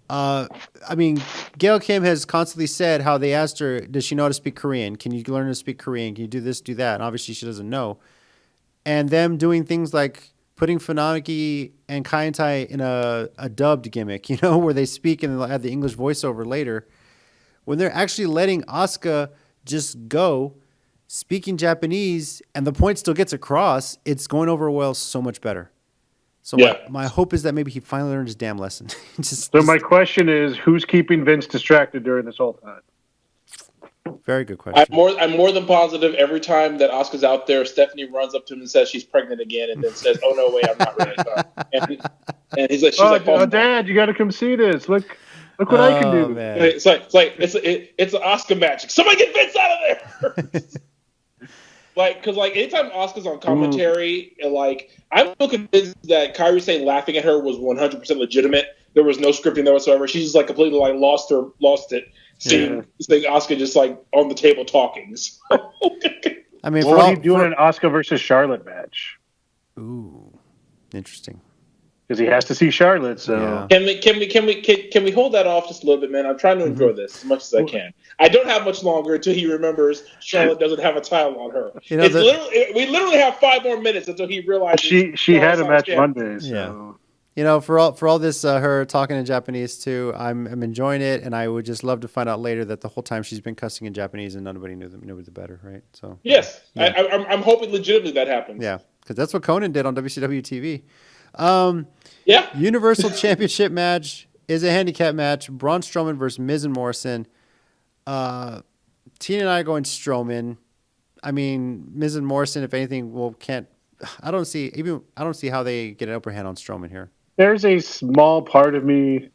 I mean, Gail Kim has constantly said how they asked her, does she know how to speak Korean? Can you learn to speak Korean? Can you do this, do that? And obviously she doesn't know. And them doing things like putting Funaki and Kaientai in a dubbed gimmick, where they speak and they'll have the English voiceover later. When they're actually letting Asuka just go speaking Japanese and the point still gets across, it's going over well so much better. So my hope is that maybe he finally learned his damn lesson. My question is, who's keeping Vince distracted during this whole time? Very good question. I'm more than positive every time that Asuka's out there, Stephanie runs up to him and says she's pregnant again, and then says, "Oh no, wait, I'm not ready." And he's like, "She's like, oh, Dad, you got to come see this. Look what I can do." Man. It's an Asuka match. Somebody get Vince out of there. Because anytime Asuka's on commentary, I'm so convinced that Kairi Sane laughing at her was 100% legitimate. There was no scripting there whatsoever. She just completely lost it. Seeing Asuka just on the table talking. So. I mean, what are you doing an Asuka versus Charlotte match? Ooh, interesting. Because he has to see Charlotte. So yeah. Can we hold that off just a little bit, man? I'm trying to enjoy this as much as I can. I don't have much longer until he remembers Charlotte doesn't have a title on her. We literally have 5 more minutes until he realizes she had a match Monday. So. Yeah. For all this, her talking in Japanese too, I'm enjoying it, and I would just love to find out later that the whole time she's been cussing in Japanese and nobody knew the better, right? So yes, yeah. I'm hoping legitimately that happens. Yeah, because that's what Conan did on WCW TV. Universal Championship match is a handicap match. Braun Strowman versus Miz and Morrison. Tina and I are going Strowman. I mean, Miz and Morrison, if anything, I don't see how they get an upper hand on Strowman here. There's a small part of me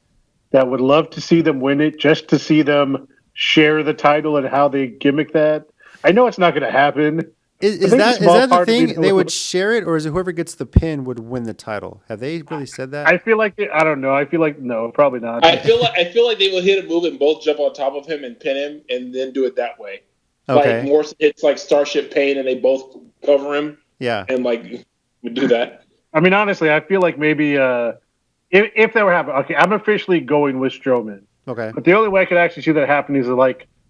that would love to see them win it, just to see them share the title and how they gimmick that. I know it's not going to happen. Is that the thing? They would share it, or is it whoever gets the pin would win the title? Have they really said that? I feel like I don't know. I feel like no, probably not. I feel like they will hit a move and both jump on top of him and pin him, and then do it that way. Okay. Morrison hits Starship Pain, and they both cover him. Yeah. And would do that. I mean, honestly, I feel like maybe if that were happening, okay, I'm officially going with Strowman. Okay. But the only way I could actually see that happen is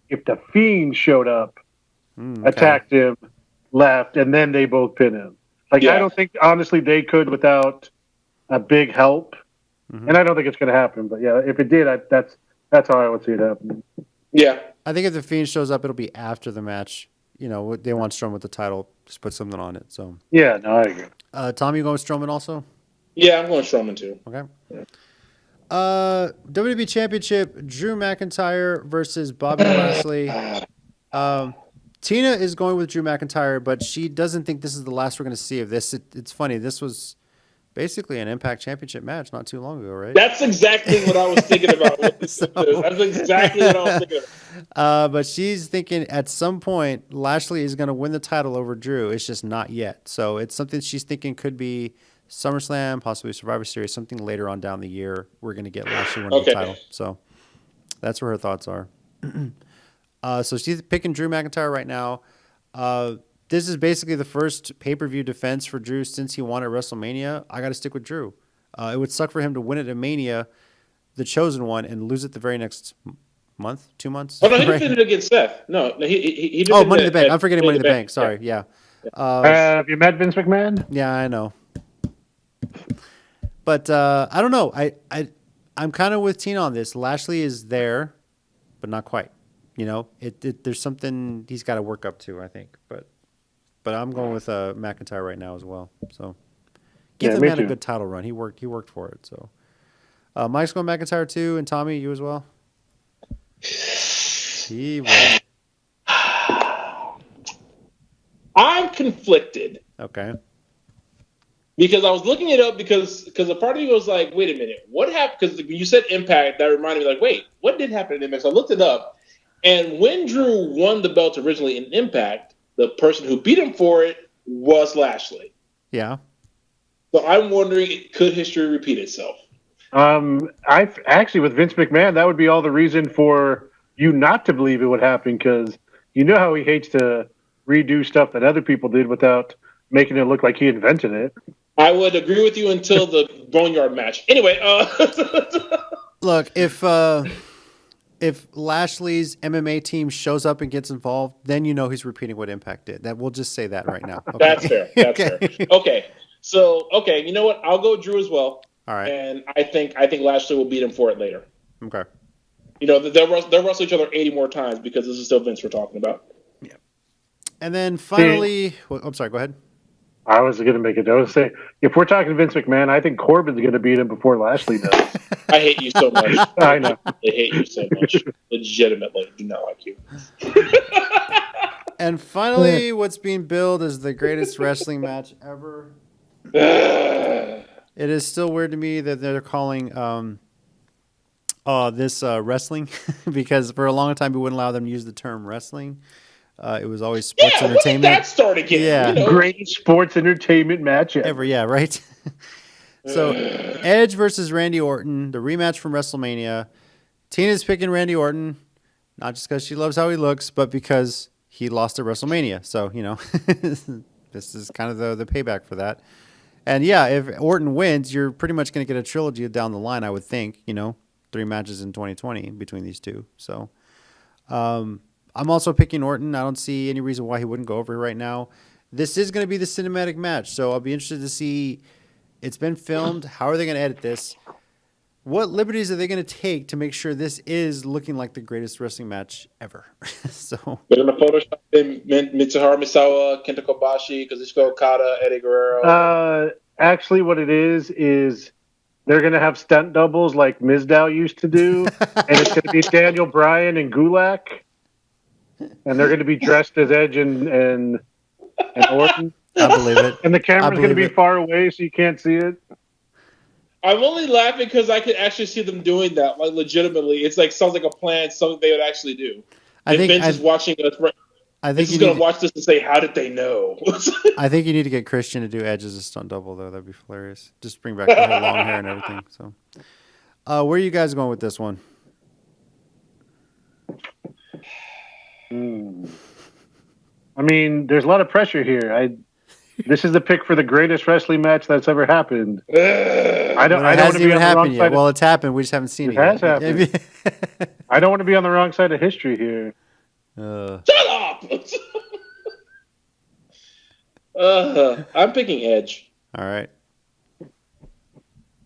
if the Fiend showed up, attacked him, left, and then they both pin him. I don't think honestly they could without a big help, and I don't think it's going to happen. But yeah, if it did, that's how I would see it happening. Yeah, I think if the Fiend shows up, it'll be after the match. They want Strowman with the title, just put something on it. So yeah, no, I agree. Tom, you going with Strowman also? Yeah, I'm going Strowman too. Okay. Yeah. WWE Championship: Drew McIntyre versus Bobby Lashley. Tina is going with Drew McIntyre, but she doesn't think this is the last we're going to see of this. It's funny. This was basically an Impact Championship match not too long ago, right? That's exactly what I was thinking about. That's exactly what I was thinking about. But she's thinking at some point Lashley is going to win the title over Drew. It's just not yet. So it's something she's thinking could be SummerSlam, possibly Survivor Series, something later on down the year. We're going to get Lashley winning the title. So that's where her thoughts are. So she's picking Drew McIntyre right now. This is basically the first pay-per-view defense for Drew since he won at WrestleMania. I got to stick with Drew. It would suck for him to win it at Mania, the chosen one, and lose it the very next month, 2 months. Oh, no, he defended against Seth. No, he Money in the Bank. I'm forgetting Money in the Bank. Sorry, yeah. Have you met Vince McMahon? Yeah, I know. But I don't know. I'm kind of with Tina on this. Lashley is there, but not quite. There's something he's got to work up to, I think. But I'm going with McIntyre right now as well. So give the man a good title run. He worked for it. So Mike's going McIntyre too, and Tommy, you as well. Boy. I'm conflicted. Okay. Because I was looking it up because a part of me was like, wait a minute, what happened? Because when you said Impact, that reminded me, like, wait, what did happen in Impact? So I looked it up, and when Drew won the belt originally in Impact, the person who beat him for it was Lashley. Yeah. So I'm wondering, could history repeat itself? I actually, with Vince McMahon, that would be all the reason for you not to believe it would happen, because you know how he hates to redo stuff that other people did without making it look like he invented it. I would agree with you until the Boneyard match. Anyway, Look, if Lashley's MMA team shows up and gets involved, then you know he's repeating what Impact did. That we'll just say that right now. Okay. That's fair. That's fair. Okay. So, you know what? I'll go Drew as well. All right. And I think Lashley will beat him for it later. Okay. You know, they'll wrestle each other 80 more times because this is still Vince we're talking about. Yeah. And then finally, I'm sorry, go ahead. I was going to make it. I was saying, if we're talking Vince McMahon, I think Corbin's going to beat him before Lashley does. I hate you so much. I know. I hate you so much. Legitimately, do not like you. And finally, what's being billed as the greatest wrestling match ever. It is still weird to me that they're calling this wrestling because for a long time we wouldn't allow them to use the term wrestling. It was always sports entertainment. When did that start again? Yeah. You know? Greatest sports entertainment match ever. Yeah, right? So, Edge versus Randy Orton, the rematch from WrestleMania. Tina's picking Randy Orton, not just because she loves how he looks, but because he lost at WrestleMania. So, you know, this is kind of the payback for that. And yeah, if Orton wins, you're pretty much going to get a trilogy down the line, I would think, you know, 3 matches in 2020 between these two. So, I'm also picking Orton. I don't see any reason why he wouldn't go over right now. This is going to be the cinematic match, so I'll be interested to see. It's been filmed. How are they going to edit this? What liberties are they going to take to make sure this is looking like the greatest wrestling match ever? So they're going to Photoshop in Mitsuharu Misawa, Kenta Kobashi, Kazuchika Okada, Eddie Guerrero. Actually, what it is they're going to have stunt doubles like Mizdow used to do, and it's going to be Daniel Bryan and Gulak. And they're going to be dressed as Edge and Orton. I believe it. And the camera's going to be far away so you can't see it. I'm only laughing because I could actually see them doing that, like legitimately. It's like sounds like a plan, something they would actually do. Vince is watching us, I think he's going to watch this and say, "How did they know?" I think you need to get Christian to do Edge as a stunt double, though. That'd be hilarious. Just bring back the whole long hair and everything. So, where are you guys going with this one? I mean, there's a lot of pressure here. This is the pick for the greatest wrestling match that's ever happened. I don't want to be on the wrong side. Well, it's happened. We just haven't seen it. It has happened. I don't want to be on the wrong side of history here. Shut up! I'm picking Edge. All right.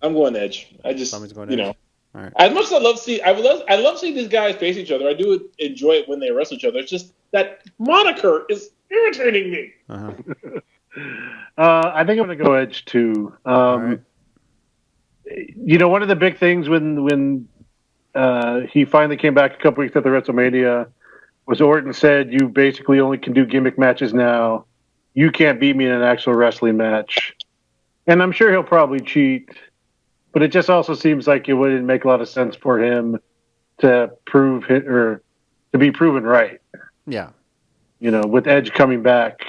I'm going Edge. Going Edge. All right. As much as I love seeing these guys face each other. I do enjoy it when they wrestle each other. It's just that moniker is irritating me. Uh-huh. I think I'm going to go Edge too. Right. You know, one of the big things when he finally came back a couple weeks after WrestleMania was Orton said, "You basically only can do gimmick matches now. You can't beat me in an actual wrestling match." And I'm sure he'll probably cheat. But it just also seems like it wouldn't make a lot of sense for him to to be proven right. Yeah. You know, with Edge coming back.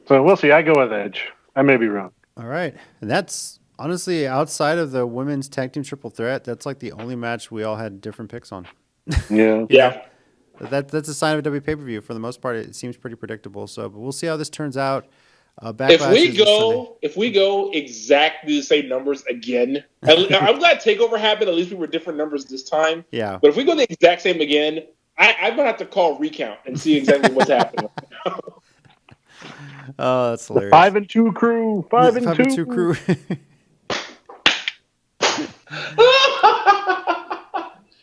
So we'll see. I go with Edge. I may be wrong. All right. And that's honestly outside of the women's tag team triple threat. That's like the only match we all had different picks on. Yeah. Yeah. That's a sign of a W pay-per-view. For the most part, it seems pretty predictable. So, but we'll see how this turns out. If we go exactly the same numbers again, I'm glad TakeOver happened. At least we were different numbers this time. Yeah. But if we go the exact same again, I'm gonna have to call recount and see exactly what's happening. Oh, that's hilarious. 5 and 2 crew. 5 and 2 crew.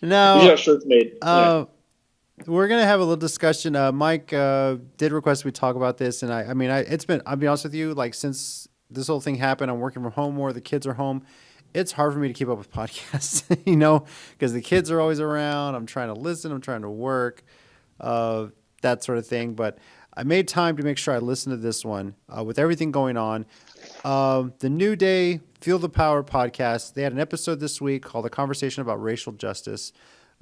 No. We got shirts made. We're gonna have a little discussion. Mike did request we talk about this, and I'll be honest with you, like since this whole thing happened, I'm working from home more. The kids are home. it's hard for me to keep up with podcasts, because the kids are always around. I'm trying to listen. I'm trying to work, that sort of thing. But I made time to make sure I listened to this one with everything going on. The New Day Feel the Power podcast. They had an episode this week called "A Conversation About Racial Justice."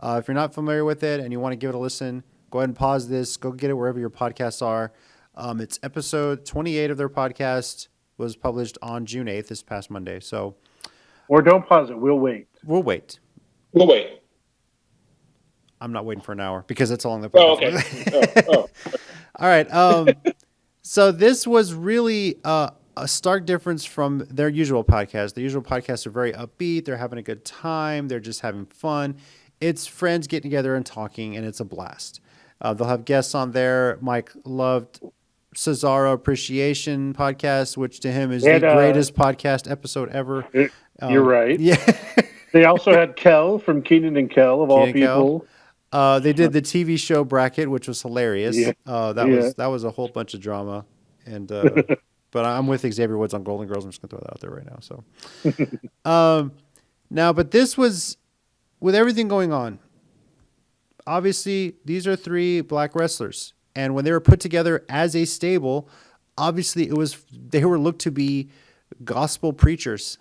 If you're not familiar with it and you want to give it a listen, go ahead and pause this. Go get it wherever your podcasts are. It's episode 28 of their podcast. Was published on June 8th, this past Monday. So, or don't pause it. We'll wait. We'll wait. I'm not waiting for an hour because that's how long the podcast. Oh, okay. All right. So this was really a stark difference from their usual podcast. The usual podcasts are very upbeat. They're having a good time. They're just having fun. It's friends getting together and talking, and it's a blast. They'll have guests on there. Mike loved Cesaro Appreciation podcast, which to him is the greatest podcast episode ever. You're right. Yeah. They also had Kel from Keenan and Kel, of all people. They did the TV show bracket, which was hilarious. Yeah. That was a whole bunch of drama. And but I'm with Xavier Woods on Golden Girls. I'm just gonna throw that out there right now. So but this was with everything going on. Obviously, these are three black wrestlers. And when they were put together as a stable, obviously they were looked to be gospel preachers.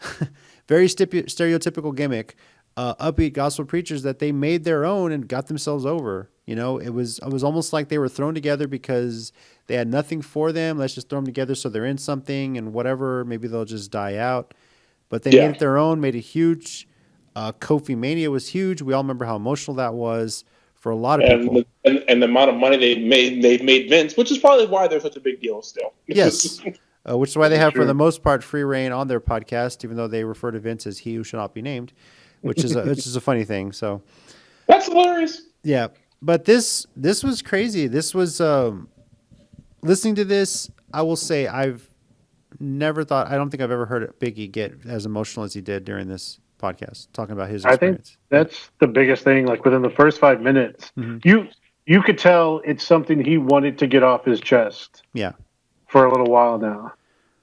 Very stereotypical gimmick, upbeat gospel preachers that they made their own and got themselves over. It was almost like they were thrown together because they had nothing for them. Let's just throw them together so they're in something and whatever. Maybe they'll just die out. But they made it their own, made it huge. Kofi Mania was huge. We all remember how emotional that was. For a lot of people. And the amount of money they've made Vince, which is probably why they're such a big deal still. Yes. Which is why they have, for the most part, free reign on their podcast, even though they refer to Vince as he who shall not be named, which is a funny thing. So that's hilarious. Yeah. But this was crazy. This was listening to this, I will say I've never thought, I don't think I've ever heard Biggie get as emotional as he did during this podcast, talking about his experience. I think that's the biggest thing. Like within the first 5 minutes, you could tell it's something he wanted to get off his chest. Yeah. For a little while now,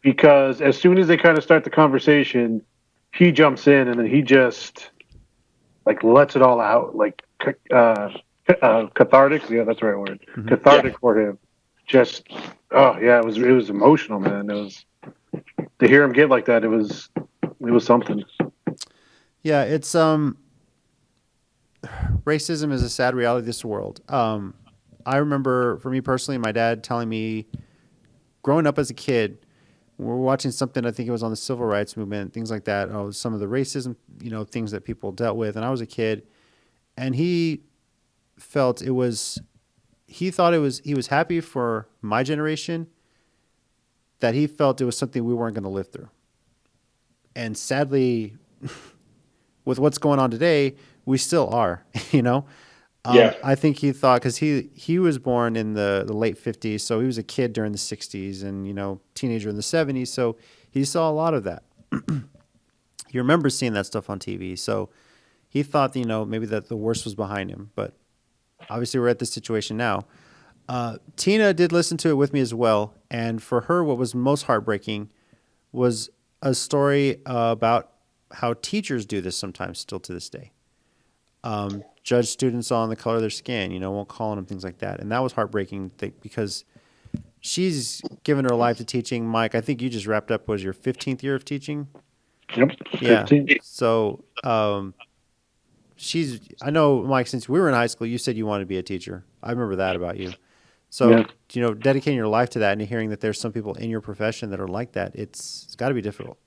because as soon as they kind of start the conversation, he jumps in and then he just like lets it all out, like cathartic. Yeah, that's the right word. Mm-hmm. Cathartic for him. Just it was emotional, man. It was to hear him get like that. It was something. Yeah, it's racism is a sad reality of this world. I remember, for me personally, my dad telling me, growing up as a kid, we were watching something, I think it was on the civil rights movement, things like that. Some of the racism, things that people dealt with. And I was a kid, and he thought he was happy for my generation, that he felt it was something we weren't going to live through. And sadly, with what's going on today, we still are, I think he thought, because he was born in the late 50s, so he was a kid during the 60s and, teenager in the 70s, so he saw a lot of that. He remembers seeing that stuff on TV, so he thought, maybe that the worst was behind him, but obviously we're at this situation now. Tina did listen to it with me as well, and for her, what was most heartbreaking was a story about how teachers do this sometimes still to this day. Judge students on the color of their skin, won't call on them, things like that. And that was heartbreaking because she's given her life to teaching. Mike, I think you just wrapped up, was your 15th year of teaching? Yep. 15. Yeah. So I know, Mike, since we were in high school, you said you wanted to be a teacher. I remember that about you. So, dedicating your life to that and hearing that there's some people in your profession that are like that, it's got to be difficult.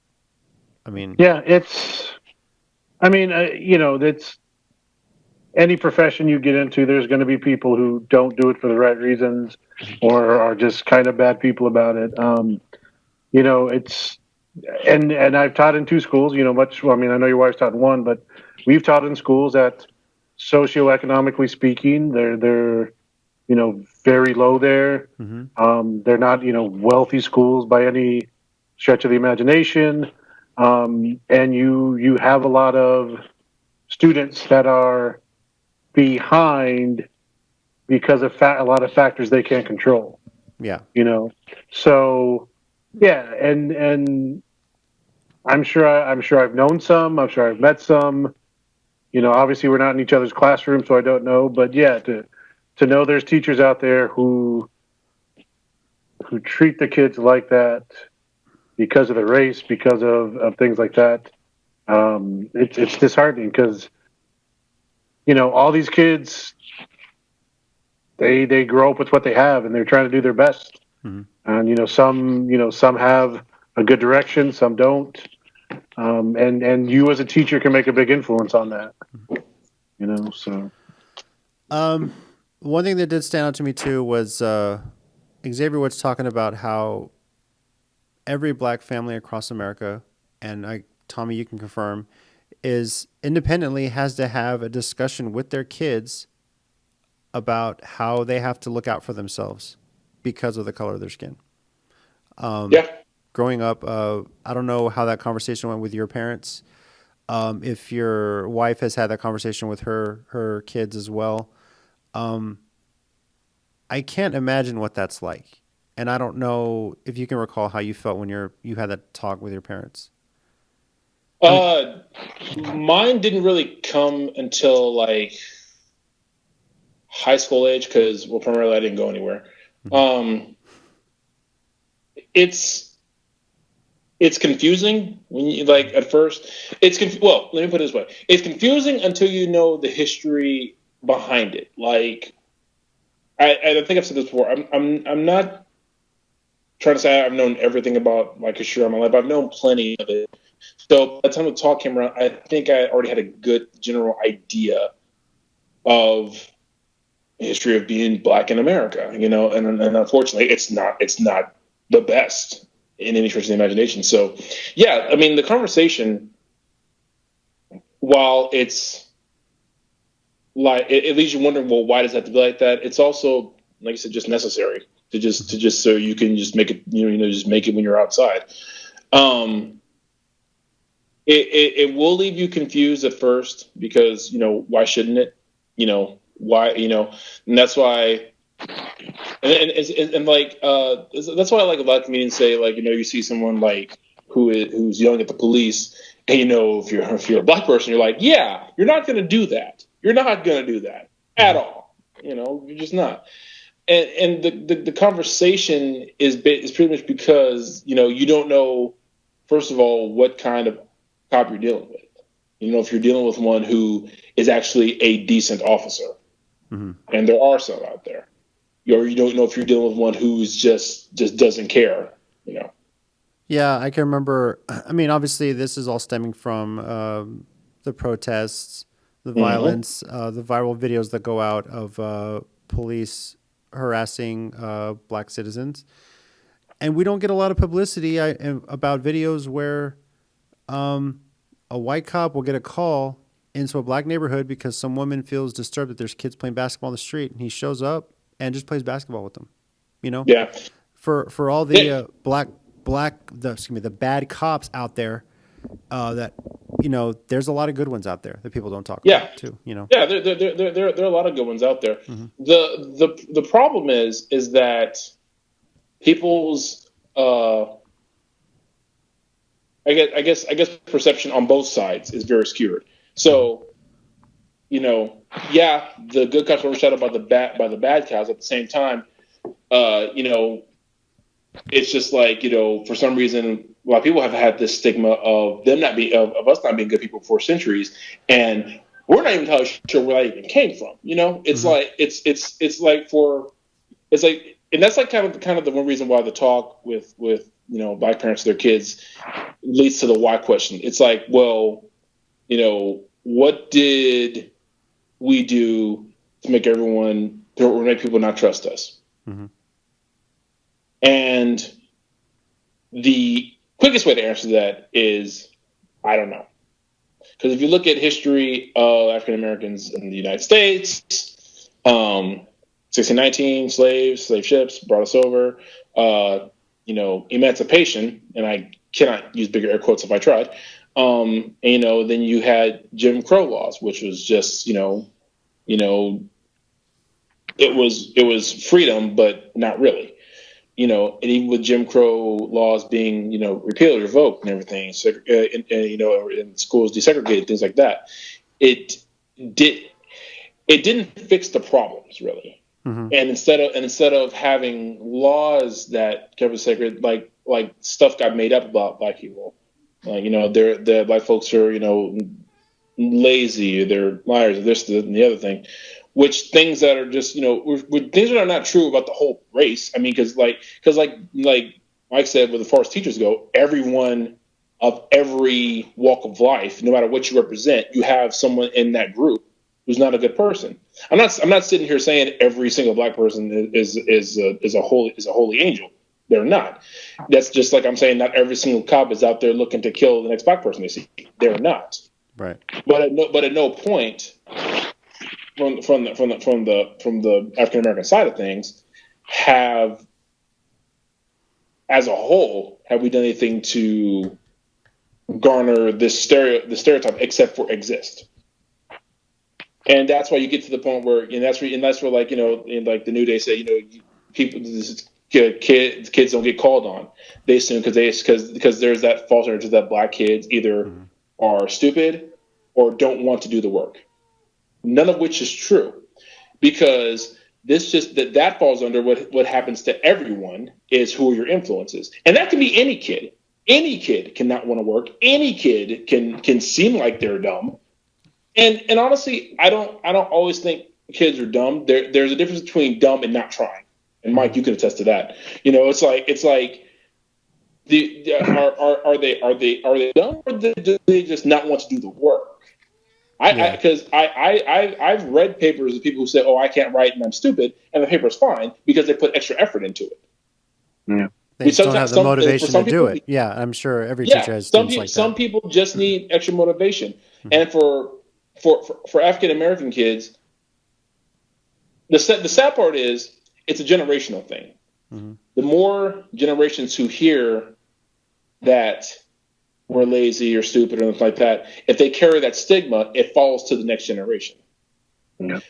I mean, that's any profession you get into, there's going to be people who don't do it for the right reasons or are just kind of bad people about it. And I've taught in two schools, I know your wife's taught in one, but we've taught in schools that socioeconomically speaking, they're very low there. Mm-hmm. They're not, wealthy schools by any stretch of the imagination. And you have a lot of students that are behind because of a lot of factors they can't control. Yeah. So, yeah. And I'm sure I've known some. I'm sure I've met some. Obviously we're not in each other's classroom, so I don't know. But yeah, to know there's teachers out there who treat the kids like that because of their race, because of things like that. It's disheartening because all these kids they grow up with what they have and they're trying to do their best. Mm-hmm. And some have a good direction, some don't. And you as a teacher can make a big influence on that. So. One thing that did stand out to me too was Xavier Woods talking about how every black family across America, and Tommy, you can confirm, is independently has to have a discussion with their kids about how they have to look out for themselves because of the color of their skin. Growing up, I don't know how that conversation went with your parents. If your wife has had that conversation with her kids as well. I can't imagine what that's like. And I don't know if you can recall how you felt when you had that talk with your parents. Mine didn't really come until like high school age because, well, primarily I didn't go anywhere. Mm-hmm. It's confusing when you at first. Well, let me put it this way: it's confusing until you know the history behind it. Like, I think I've said this before. I'm not trying to say I've known everything about history of my life. I've known plenty of it. So by the time the talk came around, I think I already had a good general idea of the history of being black in America. And unfortunately, it's not the best in any stretch of the imagination. So, yeah, I mean, the conversation, while it's it leaves you wondering, well, why does it have to be like that? It's also, like I said, just necessary to just so you can just make it, just make it when you're outside. It will leave you confused at first because, why shouldn't it? Why, and that's why, that's why a lot of comedians say, you see someone who's yelling at the police, and if you're a black person, you're like, yeah, you're not going to do that. You're not going to do that at all. You're just not. And the conversation is pretty much because, you don't know, first of all, what kind of cop you're dealing with. If you're dealing with one who is actually a decent officer, mm-hmm. and there are some out there, or you don't know if you're dealing with one who's just doesn't care, Yeah, I can remember. I mean, obviously, this is all stemming from the protests, the mm-hmm. violence, the viral videos that go out of police harassing black citizens, and we don't get a lot of publicity about videos where a white cop will get a call into a black neighborhood because some woman feels disturbed that there's kids playing basketball in the street, and he shows up and just plays basketball with them. Yeah. For all the the bad cops out there, that there's a lot of good ones out there that people don't talk about too. Yeah, there are a lot of good ones out there. Mm-hmm. The problem is that people's I guess perception on both sides is very skewed. So, the good cops are overshadowed by the bad cops. At the same time, it's just for some reason, a lot of people have had this stigma of them not being of us not being good people for centuries, and we're not even entirely sure where that even came from. It's mm-hmm. And that's kind of the one reason why the talk with black parents and their kids leads to the why question. It's well, what did we do to make people not trust us? Mm-hmm. And the quickest way to answer that is, I don't know. Because if you look at history of African Americans in the United States, 1619, slave ships brought us over, emancipation, and I cannot use bigger air quotes if I tried. And, then you had Jim Crow laws, which was just, it was freedom, but not really. and even with Jim Crow laws being, repealed or revoked and everything, in schools desegregated, things like that, it didn't fix the problems really. Mm-hmm. And instead of having laws that kept it sacred, like stuff got made up about black people, like they're black folks are lazy, they're liars, or this and the other thing, which things that are just things that are not true about the whole race. I mean, because like Mike said, as far as teachers go, everyone of every walk of life, no matter what you represent, you have someone in that group who's not a good person. I'm not sitting here saying every single black person is a holy angel. They're not. That's just like I'm saying not every single cop is out there looking to kill the next black person they see. They're not. Right. But at no point from the African American side of things as a whole have we done anything to garner the stereotype except for exist. And that's why you get to the point where, and that's where like, in like the New Day say, kids don't get called on. They assume because there's that false narrative that black kids either are stupid or don't want to do the work. None of which is true, because that falls under what happens to everyone is who are your influences, and that can be any kid. Any kid cannot want to work. Any kid can seem like they're dumb. And honestly, I don't always think kids are dumb. There's a difference between dumb and not trying. And Mike, you can attest to that. It's like are they dumb, or do they just not want to do the work? Because I've read papers of people who say, "Oh, I can't write and I'm stupid," and the paper's fine because they put extra effort into it. Yeah. They just don't have the motivation to do it. Yeah, I'm sure every teacher has things like that. Some people just need extra motivation. And for African American kids, the sad part is it's a generational thing. Mm-hmm. The more generations who hear that we're lazy or stupid or anything like that, if they carry that stigma, it falls to the next generation. Yeah.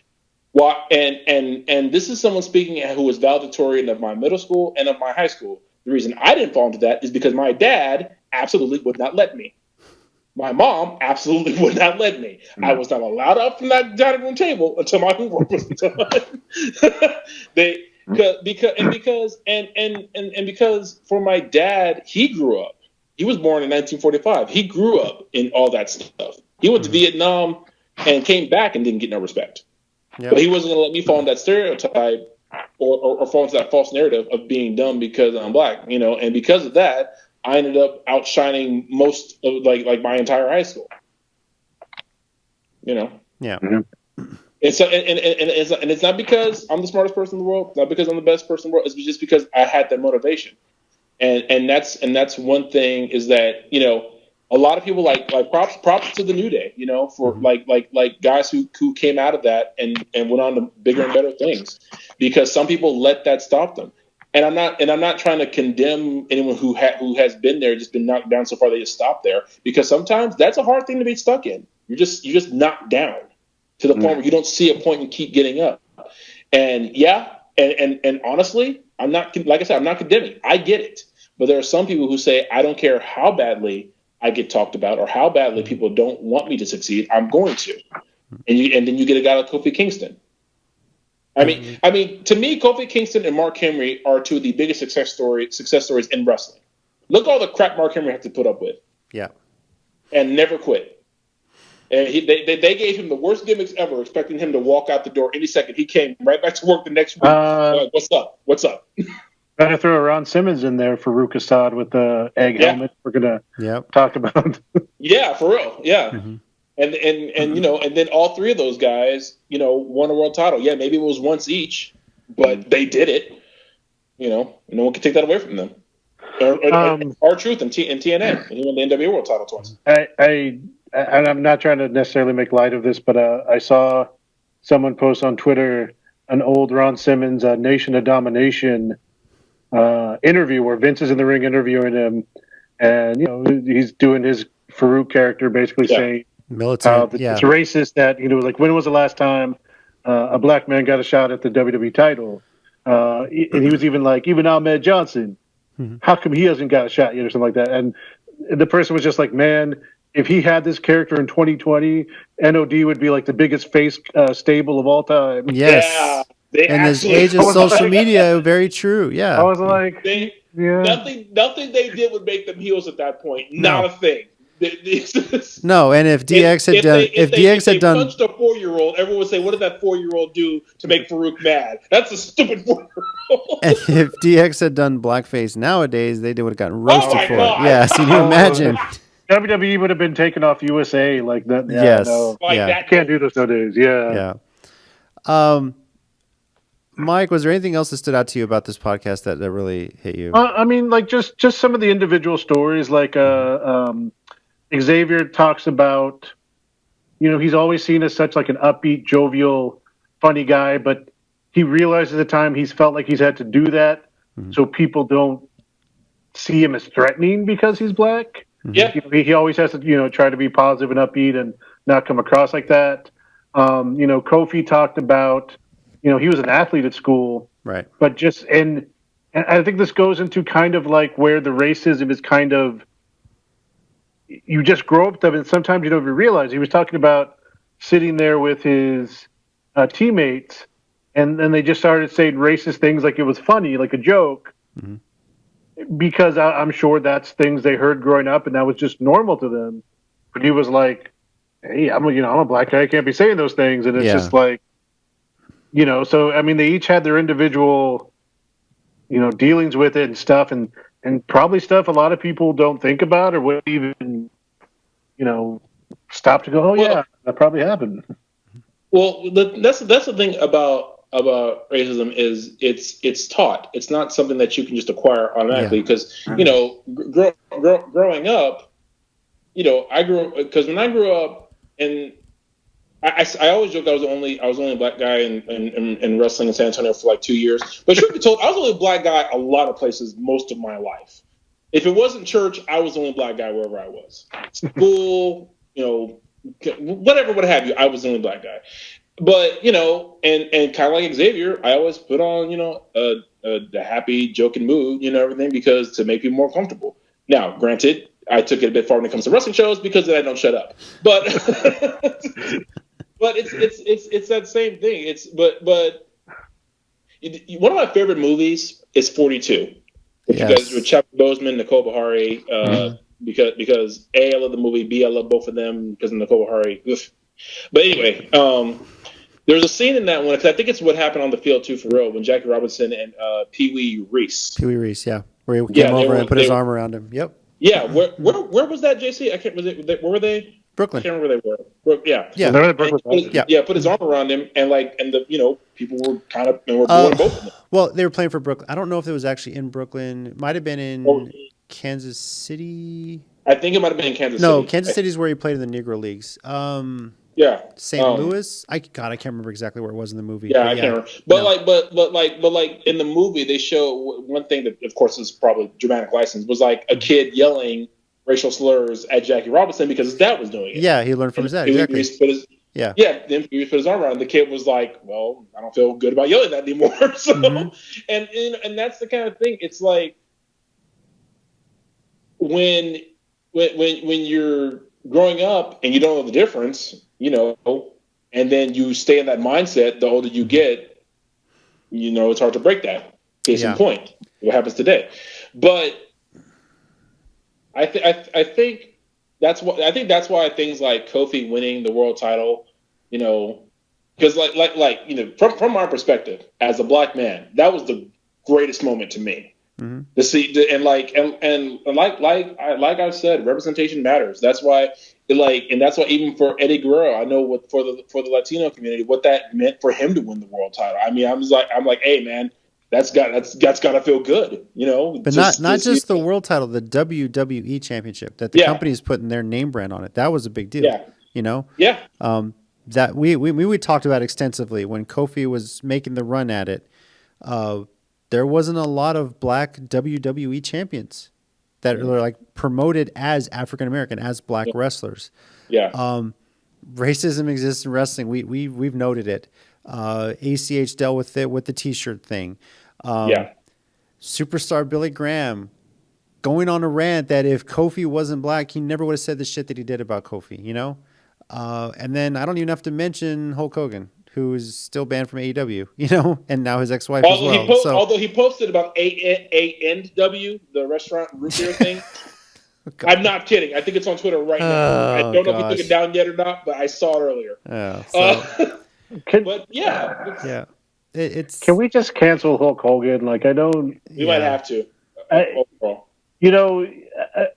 Well, and this is someone speaking who was valedictorian of my middle school and of my high school. The reason I didn't fall into that is because my dad absolutely would not let me. My mom absolutely would not let me. Mm-hmm. I was not allowed up from that dining room table until my homework was done. Because for my dad, he grew up. He was born in 1945. He grew up in all that stuff. He went to Vietnam and came back and didn't get no respect. Yep. But he wasn't going to let me fall into that stereotype or fall into that false narrative of being dumb because I'm black, And because of that, I ended up outshining most of like my entire high school. Yeah. Mm-hmm. And so and it's not because I'm the smartest person in the world. It's not because I'm the best person in the world. It's just because I had that motivation. And that's one thing is that, a lot of people like props to the New Day, for like guys who came out of that and went on to bigger and better things, because some people let that stop them. And I'm not trying to condemn anyone who has been there, just been knocked down so far they just stop there, because sometimes that's a hard thing to be stuck in. You're just knocked down to the point where you don't see a point and keep getting up. And and honestly, I'm not, like I said, I'm not condemning. I get it. But there are some people who say, I don't care how badly I get talked about or how badly people don't want me to succeed, I'm going to. And then you get a guy like Kofi Kingston. I mean, to me, Kofi Kingston and Mark Henry are two of the biggest success stories in wrestling. Look all the crap Mark Henry had to put up with. Yeah. And never quit. And they gave him the worst gimmicks ever, expecting him to walk out the door any second. He came right back to work the next week. Like, what's up? Gotta throw Ron Simmons in there for Farouk Assad with the egg helmet we're gonna talk about. Yeah, for real. Yeah. Mm-hmm. And and then all three of those guys, won a world title. Yeah, maybe it was once each, but they did it. No one can take that away from them. R-Truth and TNA. He won the NWA world title twice. And I'm not trying to necessarily make light of this, but I saw someone post on Twitter an old Ron Simmons Nation of Domination interview where Vince is in the ring interviewing him, and he's doing his Farouk character, basically saying militant, it's racist that like, when was the last time a black man got a shot at the WWE title? And he was even like, even Ahmed Johnson, how come he hasn't got a shot yet or something like that? And the person was just like, man, if he had this character in 2020, NOD would be like the biggest face stable of all time. Yes. Yeah, they In this actually- age of I was social like- media, very true. Yeah. I was like, They, yeah. nothing they did would make them heels at that point. No. Not a thing. No, and if DX had done, if DX had done, punched a 4-year-old, everyone would say, "What did that 4-year-old do to make Farouk mad?" That's a stupid 4-year-old. and if DX had done blackface nowadays, they would have gotten roasted my for God. it. Yes, can you Oh, imagine? WWE would have been taken off USA like that. Yeah, Yes. no. Like Yeah. that. Can't do this nowadays. Yeah. Yeah. Mike, was there anything else that stood out to you about this podcast that really hit you? I mean, like just some of the individual stories. Like Xavier talks about, he's always seen as such like an upbeat, jovial, funny guy, but he realizes at the time he's felt like he's had to do that so people don't see him as threatening because he's black. Yeah. He always has to, try to be positive and upbeat and not come across like that. Kofi talked about, he was an athlete at school, Right. but just, and I think this goes into kind of like where the racism is kind of, you just grow up with them and sometimes you don't even realize. He was talking about sitting there with his teammates and then they just started saying racist things like it was funny, like a joke. Because I'm sure that's things they heard growing up, and that was just normal to them. But he was like, "Hey, I'm a black guy. I can't be saying those things." And it's just like, So I mean, they each had their individual, dealings with it and stuff, and probably stuff a lot of people don't think about or would even, stop to go, "Oh yeah, that probably happened." Well, that's the thing about racism is it's taught. It's not something that you can just acquire automatically because growing up, I grew because when I grew up and I always joke I was the only black guy in wrestling in San Antonio for like 2 years. But truth be told, I was the only black guy a lot of places most of my life. If it wasn't church, I was the only black guy wherever I was. School, whatever, what have you, I was the only black guy. But, and kind of like Xavier, I always put on, a happy, joking mood, everything because to make people more comfortable. Now, granted, I took it a bit far when it comes to wrestling shows because then I don't shut up. But but it's that same thing. But one of my favorite movies is 42. With you guys with Chadwick Boseman, Nicole Bahari, because A, I love the movie, B, I love both of them because of Nicole Bahari. Oof. But anyway, there's a scene in that one, because I think it's what happened on the field too for real, when Jackie Robinson and Pee Wee Reese. Pee Wee Reese, yeah. Where he came over and put his arm around him. Yep. Yeah, where was that, JC? I can't. Where were they? Brooklyn. I can't remember where they were. Yeah. Yeah. Put his arm around him, and the people were kind of bored both of them. Well, they were playing for Brooklyn. I don't know if it was actually in Brooklyn. It might have been in Kansas City. I think it might have been in Kansas City. No, Kansas City is where he played in the Negro Leagues. Yeah. St. Louis. I can't remember exactly where it was in the movie. Yeah, I can't remember. But in the movie, they show one thing that, of course, is probably dramatic license was like a kid yelling racial slurs at Jackie Robinson because his dad was doing it. Yeah, he learned from his dad. Exactly. Then he put his arm around him. The kid was like, "Well, I don't feel good about yelling that anymore." So, and that's the kind of thing. It's like when you're growing up and you don't know the difference, and then you stay in that mindset. The older you get, it's hard to break that. Case in point, what happens today. But I think that's why things like Kofi winning the world title, because from our perspective as a black man, that was the greatest moment to me. To see and like I've said, representation matters. That's why that's why even for Eddie Guerrero, I know for the Latino community what that meant for him to win the world title. I mean, I'm like, hey man, that's got to feel good, But not just the world title, the WWE championship that the company's putting their name brand on it. That was a big deal. That we talked about extensively when Kofi was making the run at it. There wasn't a lot of black WWE champions that are like promoted as African American, as black wrestlers. Yeah. Racism exists in wrestling. We've noted it. ACH dealt with it with the T-shirt thing. Superstar Billy Graham going on a rant that if Kofi wasn't black, he never would have said the shit that he did about Kofi, you know? And then I don't even have to mention Hulk Hogan, who is still banned from AEW, you know, and now his ex-wife as well. Although he posted about ANW, the restaurant root beer thing. I'm not kidding. I think it's on Twitter right now. I don't know if he took it down yet or not, but I saw it earlier. But yeah. Can we just cancel Hulk Hogan? Like, I don't. We might have to. You know,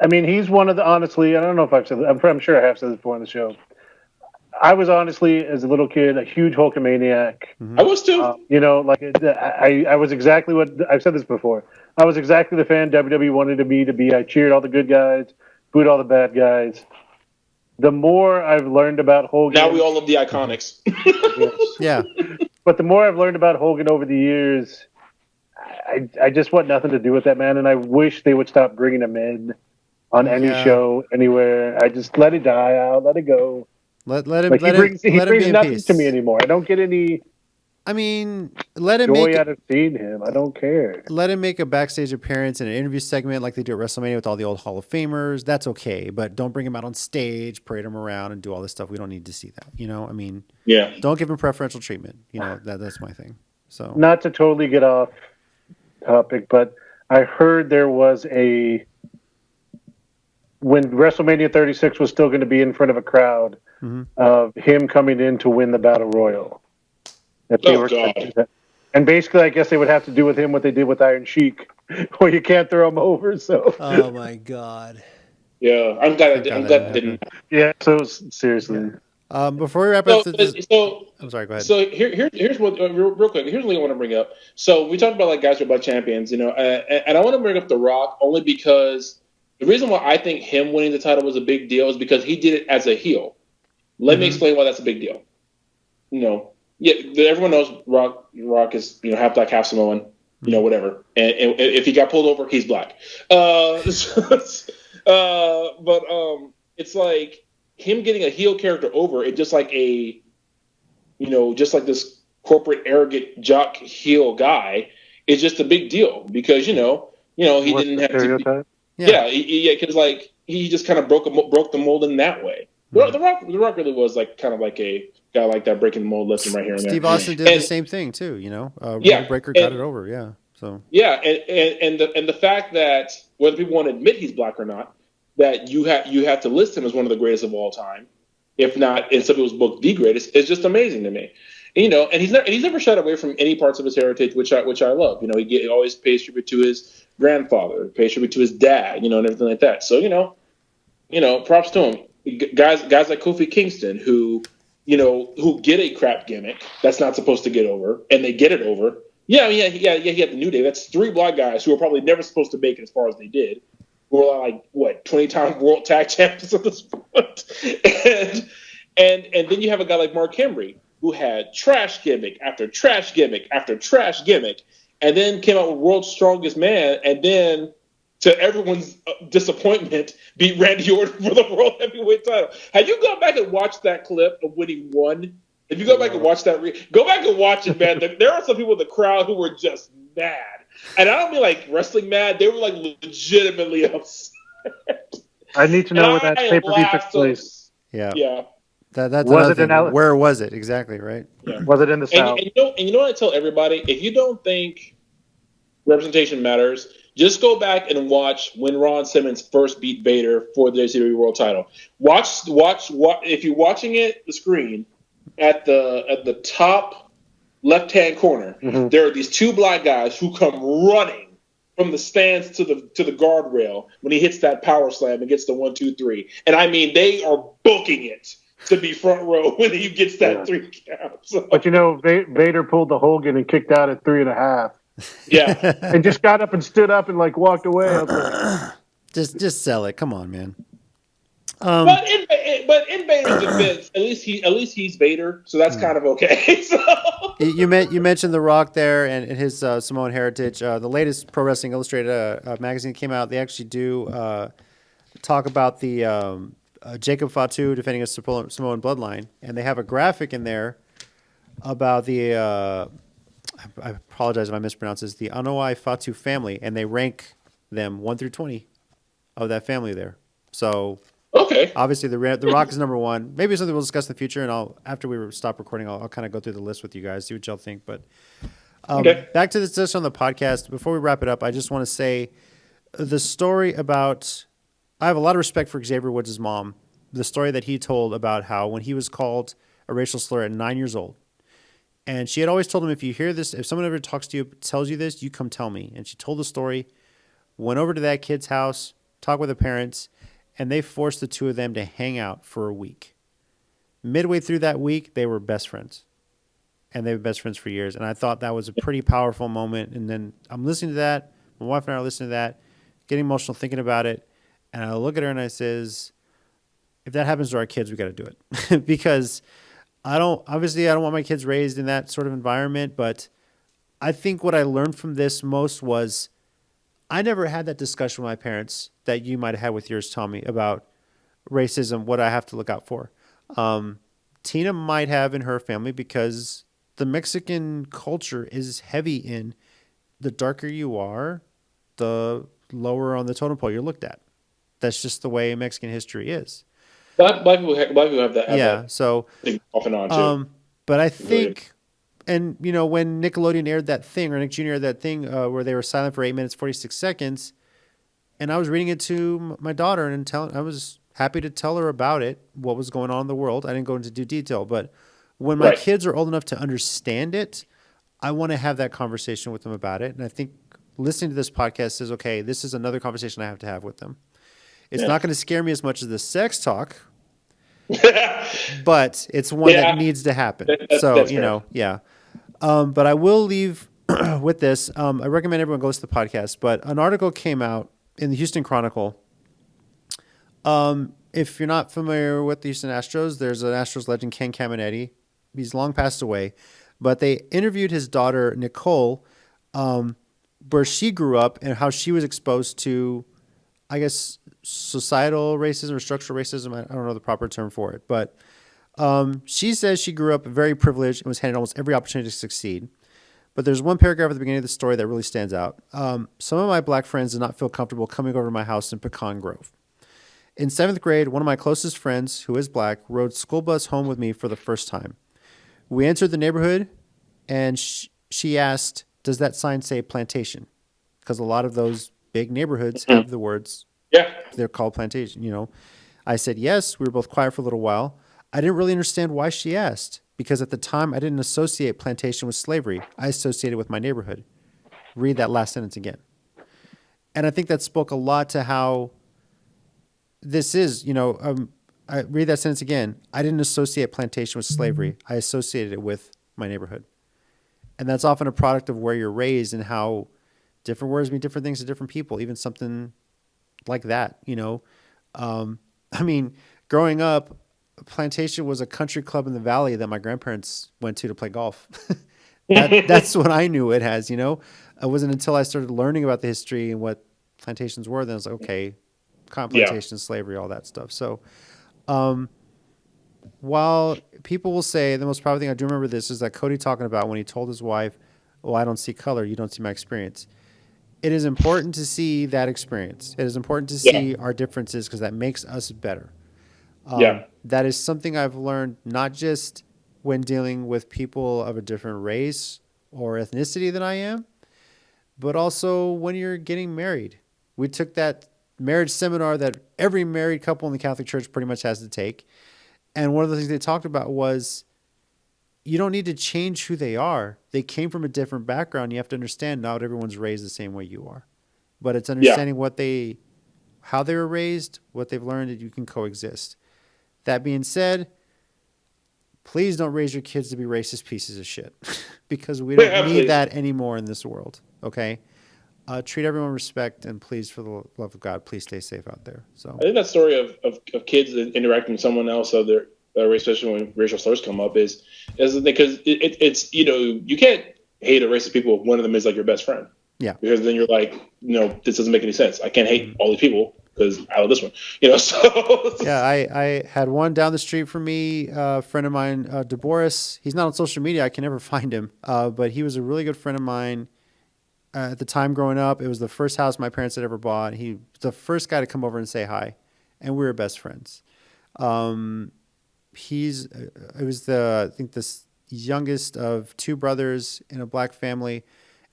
I mean, he's one of the. Honestly, I don't know if I've said. I'm sure I have said this before on the show. I was honestly, as a little kid, a huge Hulkamaniac. Mm-hmm. I was too. You know, like I was exactly what I've said this before. I was exactly the fan WWE wanted me to be. I cheered all the good guys, booed all the bad guys. The more I've learned about Hogan, now we all love the Iconics. Yeah, but the more I've learned about Hogan over the years, I just want nothing to do with that man, and I wish they would stop bringing him in on any show anywhere. I just let it die out, let it go. Let him. Like, he brings nothing peace to me anymore. I don't get any. I mean, let him joy out of seeing him. I don't care. Let him make a backstage appearance in an interview segment like they do at WrestleMania with all the old Hall of Famers. That's okay, but don't bring him out on stage, parade him around, and do all this stuff. We don't need to see that. You know, I mean, don't give him preferential treatment. You know, that's my thing. So, not to totally get off topic, but I heard there was when WrestleMania 36 was still going to be in front of a crowd of him coming in to win the Battle Royal. God. And basically, I guess they would have to do with him what they did with Iron Sheik, where you can't throw him over. So. Oh my God. Yeah, I'm glad it didn't. Yeah. So seriously. Before we wrap up, I'm sorry. Go ahead. So here's what real quick. Here's what I want to bring up. So we talked about like guys who are black champions, you know, and I want to bring up The Rock only because the reason why I think him winning the title was a big deal is because he did it as a heel. Let me explain why that's a big deal. You know, everyone knows Rock is, you know, half black, half Samoan, you know, whatever. And if he got pulled over, he's black. But it's like him getting a heel character over it, just like just like this corporate arrogant jock heel guy is just a big deal because you know he didn't have to. Because like he just kind of broke the mold in that way. The Rock really was like kind of like a guy like that, breaking the mold, lifting right here and there. Steve Austin did the same thing too, you know. World Breaker got it over, So and the fact that whether people want to admit he's black or not, that you have to list him as one of the greatest of all time, if not in some people's book the greatest, is just amazing to me. And, you know, and he's never shied away from any parts of his heritage, which I love. You know, he always pays tribute to his grandfather, pays tribute to his dad, you know, and everything like that. So you know, props to him. Guys like Kofi Kingston, who get a crap gimmick that's not supposed to get over, and they get it over. He had the New Day. That's 3 black guys who are probably never supposed to make it as far as they did. Who are like 20-time world tag champions at this point. and then you have a guy like Mark Henry who had trash gimmick after trash gimmick after trash gimmick, and then came out with World's Strongest Man, and then, to everyone's disappointment, beat Randy Orton for the World Heavyweight title. Have you gone back and watched that clip of when he won? If you go back and watch that, go back and watch it, man. There are some people in the crowd who were just mad. And I don't mean like wrestling mad. They were like legitimately upset. I need to know where that pay-per-view took place. Yeah. That's was it in where was it exactly, right? Yeah. Was it in the South? And you know what I tell everybody? If you don't think representation matters, just go back and watch when Ron Simmons first beat Vader for the WWE World Title. Watch. If you're watching it, the screen at the top left-hand corner, there are these 2 black guys who come running from the stands to the guardrail when he hits that power slam and gets the 1, 2, 3. And I mean, they are booking it to be front row when he gets that 3 count. So. But you know, Vader pulled the Hogan and kicked out at 3.5. Yeah, and just got up and stood up and like walked away. I was like, just sell it. Come on, man. But in Vader's defense, at least he's Vader, so that's kind of okay. So. You mentioned The Rock there and his Samoan heritage. The latest Pro Wrestling Illustrated magazine came out. They actually do talk about the Jacob Fatu defending his Samoan bloodline, and they have a graphic in there about the I apologize if I mispronounce this, the Anoa'i Fatu family, and they rank them 1 through 20 of that family there. So Okay. obviously the Rock is number one. Maybe something we'll discuss in the future, and after we stop recording, I'll kind of go through the list with you guys, see what y'all think. But Okay. back to this discussion on the podcast. Before we wrap it up, I just want to say the story about. I have a lot of respect for Xavier Woods' mom. The story that he told about how when he was called a racial slur at 9 years old, and she had always told him, if you hear this, if someone ever talks to you, tells you this, you come tell me. And she told the story, went over to that kid's house, talked with the parents, and they forced the two of them to hang out for a week. Midway through that week, they were best friends. And they were best friends for years. And I thought that was a pretty powerful moment. And then I'm listening to that. My wife and I are listening to that, getting emotional thinking about it. And I look at her and I says, if that happens to our kids, we got to do it. Because I don't want my kids raised in that sort of environment. But I think what I learned from this most was I never had that discussion with my parents that you might have had with yours, Tommy, about racism, what I have to look out for. Tina might have in her family because the Mexican culture is heavy in the darker you are, the lower on the totem pole you're looked at. That's just the way Mexican history is. Black people have that. Yeah, so thing off and on too. But I think, and when Nickelodeon aired that thing, or Nick Jr. aired that thing where they were silent for 8 minutes 46 seconds, and I was reading it to my daughter and I was happy to tell her about it, what was going on in the world. I didn't go into detail, but when my kids are old enough to understand it, I want to have that conversation with them about it. And I think listening to this podcast says, okay, this is another conversation I have to have with them. It's not going to scare me as much as the sex talk, but it's one that needs to happen. But I will leave with this. I recommend everyone goes to the podcast, but an article came out in the Houston Chronicle. If you're not familiar with the Houston Astros, there's an Astros legend, Ken Caminiti. He's long passed away, but they interviewed his daughter, Nicole, where she grew up and how she was exposed to, I guess, societal racism or structural racism. I don't know the proper term for it, but she says she grew up very privileged and was handed almost every opportunity to succeed. But there's one paragraph at the beginning of the story that really stands out. Some of my black friends did not feel comfortable coming over to my house in Pecan Grove. In 7th grade, one of my closest friends, who is black, rode school bus home with me for the first time. We entered the neighborhood, and she asked, does that sign say plantation? Because a lot of those big neighborhoods have the words, they're called plantation, I said yes. We were both quiet for a little while. I didn't really understand why she asked, because at the time I didn't associate plantation with slavery. I associated it with my neighborhood. Read that last sentence again. And I think that spoke a lot to how this is, I read that sentence again. I didn't associate plantation with slavery. I associated it with my neighborhood. And that's often a product of where you're raised and how different words mean different things to different people, even something like that, growing up, plantation was a country club in the valley that my grandparents went to play golf. That's what I knew it as, It wasn't until I started learning about the history and what plantations were, then I was like, okay, cotton plantation, slavery, all that stuff. So while people will say, the most powerful thing I do remember this is that Cody talking about when he told his wife, oh, I don't see color, you don't see my experience. It is important to see that experience. It is important to see our differences because that makes us better. That is something I've learned not just when dealing with people of a different race or ethnicity than I am, but also when you're getting married. We took that marriage seminar that every married couple in the Catholic Church pretty much has to take. And one of the things they talked about was you don't need to change who they are. They came from a different background. You have to understand not everyone's raised the same way you are. But it's understanding how they were raised, what they've learned, that you can coexist. That being said, please don't raise your kids to be racist pieces of shit because we don't need that anymore in this world. Okay? Treat everyone with respect, and please, for the love of God, please stay safe out there. So I think that story of kids interacting with someone else of their race, especially when racial slurs come up, is because it's you can't hate a racist people if one of them is like your best friend. Yeah. Because then you're like, this doesn't make any sense. I can't hate all these people. because I love this one. So Yeah, I had one down the street from me, a friend of mine, DeBoris. He's not on social media. I can never find him, but he was a really good friend of mine at the time growing up. It was the first house my parents had ever bought. He was the first guy to come over and say hi, and we were best friends. I think this youngest of two brothers in a black family,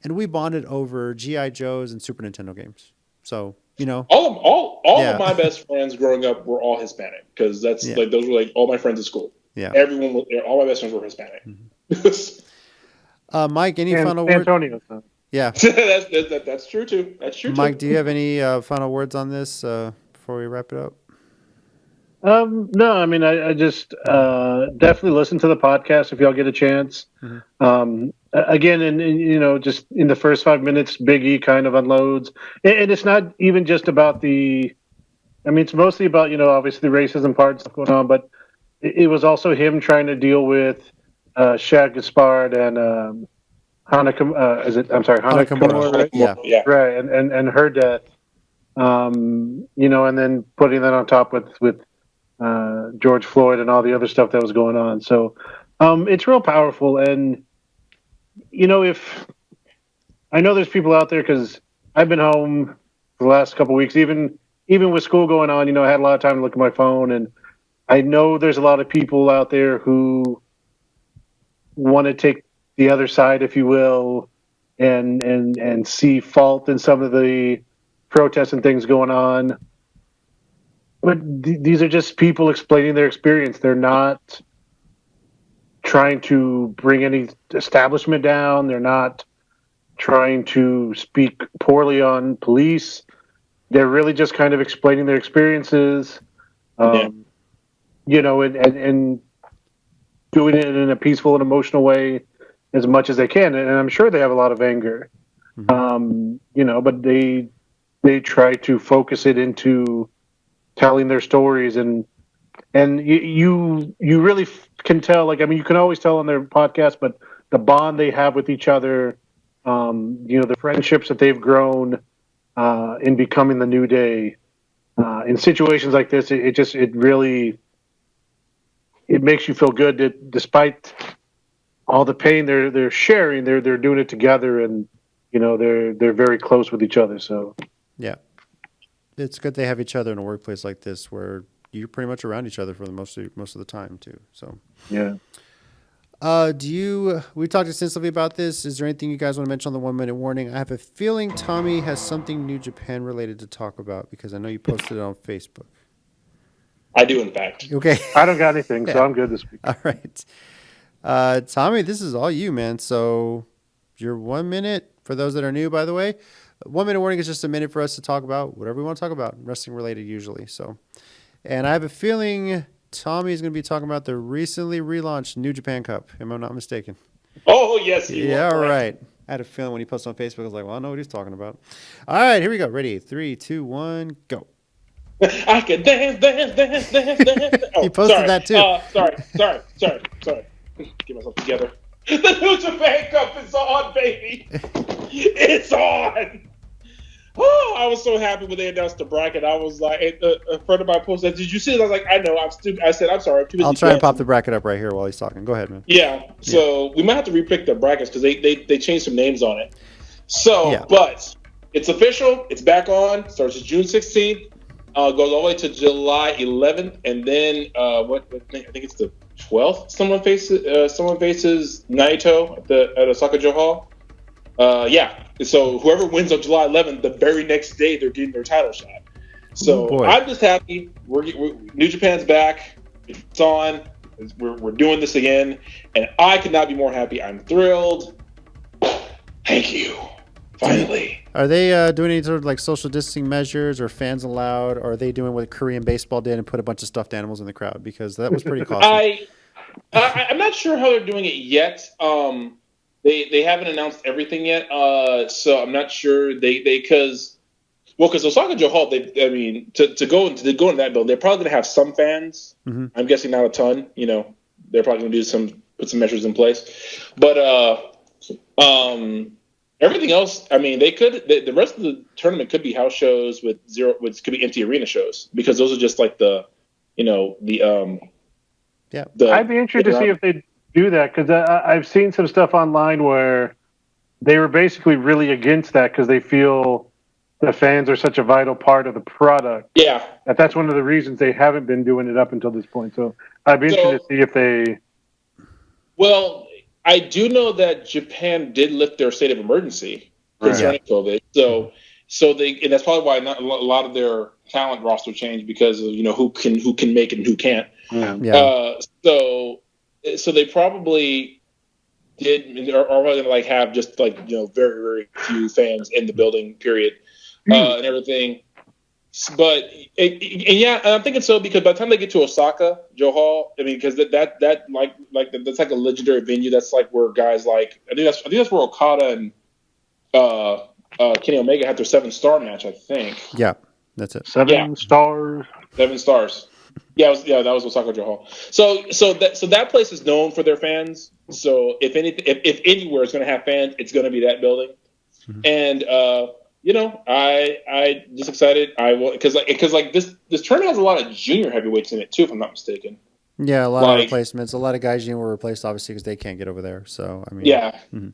and we bonded over GI Joes and Super Nintendo games. So all Yeah. of my best friends growing up were all Hispanic, because that's Yeah. like those were like all my friends at school. Yeah. All my best friends were Hispanic. Mike, any final words? Antonio. Yeah, that's true too. That's true. Mike, too. do you have any final words on this before we wrap it up? No, I mean, I just definitely listen to the podcast if y'all get a chance. Again, and just in the first 5 minutes, Big E kind of unloads, and it's not even just about it's mostly about obviously the racism part and stuff going on, but it was also him trying to deal with Shaq Gaspard and Hana Kimura, right? Yeah. Right, and her death, and then putting that on top with George Floyd and all the other stuff that was going on. So it's real powerful. And, if I know there's people out there, because I've been home for the last couple of weeks, even with school going on, I had a lot of time to look at my phone. And I know there's a lot of people out there who want to take the other side, if you will, and see fault in some of the protests and things going on. But these are just people explaining their experience. They're not trying to bring any establishment down. They're not trying to speak poorly on police. They're really just kind of explaining their experiences, and doing it in a peaceful and emotional way as much as they can. And I'm sure they have a lot of anger, but they try to focus it into telling their stories, and you really can tell. You can always tell on their podcast, but the bond they have with each other, the friendships that they've grown in becoming the New Day, in situations like this, it really makes you feel good that despite all the pain they're sharing, they're doing it together, and they're very close with each other. So Yeah. It's good they have each other in a workplace like this where you're pretty much around each other for the most of the time too. So yeah. We talked extensively about this. Is there anything you guys want to mention on the 1 minute warning? I have a feeling Tommy has something New Japan related to talk about, because I know you posted it on Facebook. I do, in fact. Okay. I don't got anything, so I'm good this week. All right. Tommy, this is all you, man. So your 1 minute, for those that are new, by the way, 1 minute warning is just a minute for us to talk about whatever we want to talk about, wrestling related usually. So, and I have a feeling Tommy is going to be talking about the recently relaunched New Japan Cup. Am I not mistaken? Oh, yes. Yeah, right. I had a feeling when he posted on Facebook, I was like, well, I know what he's talking about. All right, here we go. Ready? 3, 2, 1, go. I can dance. Oh, He posted that too. Sorry. Get myself together. The New Japan Cup is on, baby. It's on. Oh, I was so happy when they announced the bracket. I was like, a friend of mine posted, "Did you see it?" I was like, "I know. I'm stupid." I said, "I'm sorry. I'm too busy." I'll try and pop the bracket up right here while he's talking. Go ahead, man. Yeah. So we might have to repick the brackets because they changed some names on it. So, but it's official. It's back on. Starts June 16th. Goes all the way to July 11th, and then I think it's the 12th. Someone faces Naito at Osaka-jo Hall. So whoever wins on July 11th, the very next day they're getting their title shot. So I'm just happy. New Japan's back. It's on. We're doing this again, and I could not be more happy. I'm thrilled. Thank you. Finally. Are they doing any sort of like social distancing measures or fans allowed? Or are they doing what Korean baseball did and put a bunch of stuffed animals in the crowd? Because that was pretty costly. I'm not sure how they're doing it yet. They haven't announced everything yet. So I'm not sure because Osaka-jo Hall, to go into that building, they're probably going to have some fans. Mm-hmm. I'm guessing not a ton. They're probably going to put some measures in place. But Everything else, I mean, they could. The rest of the tournament could be house shows with could be empty arena shows because those are just like the. I'd be interested to see if they do that because I've seen some stuff online where they were basically really against that because they feel the fans are such a vital part of the product. Yeah, that's one of the reasons they haven't been doing it up until this point. So I'd be interested to see if they. Well, I do know that Japan did lift their state of emergency concerning COVID. So they, and that's probably why not a lot of their talent roster changed because of who can make it and who can't. So they probably are going to have just very very few fans in the building, period, and everything. But I'm thinking so because by the time they get to Osaka, Joe Hall, I mean, because that's like a legendary venue. That's like where guys I think that's where Okada and Kenny Omega had their 7-star match. I think. Yeah, that's it. 7 stars. 7 stars. Yeah, that was Osaka Joe Hall. So that place is known for their fans. So if anywhere is going to have fans, it's going to be that building. Mm-hmm. And I just excited. I will because this tournament has a lot of junior heavyweights in it too, if I'm not mistaken. Yeah, a lot of replacements. A lot of guys were replaced obviously because they can't get over there. So I mean, yeah. Mm-hmm.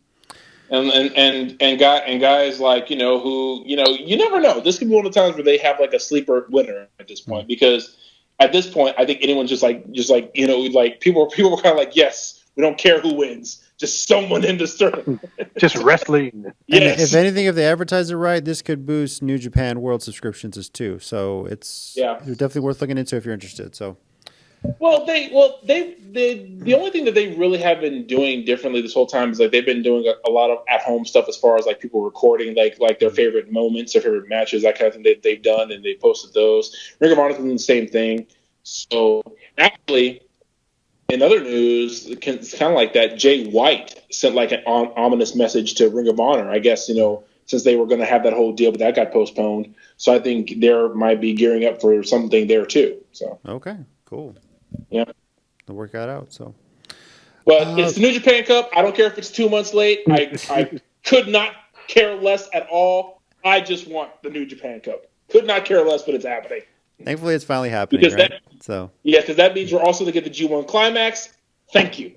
And guys who you never know. This could be one of the times where they have a sleeper winner at this point because at this point I think anyone's just people were kind of yes, we don't care who wins. Just someone in the tournament. Just wrestling. Yes. If anything, if they advertise it right, this could boost New Japan World subscriptions too. So it's definitely worth looking into if you're interested. So, the only thing that they really have been doing differently this whole time is they've been doing a lot of at home stuff as far as people recording their favorite moments, their favorite matches, that kind of thing that they've done, and they posted those. Ring of Honor's doing the same thing. So actually. In other news, it's kind of like that. Jay White sent an ominous message to Ring of Honor. I guess since they were going to have that whole deal, but that got postponed. So I think they might be gearing up for something there too. So okay, cool. Yeah, they'll work that out. So, but it's the New Japan Cup. I don't care if it's 2 months late. I could not care less at all. I just want the New Japan Cup. Could not care less, but it's happening. Thankfully, it's finally happening. Because because that means we're also going to get the G1 Climax. Thank you.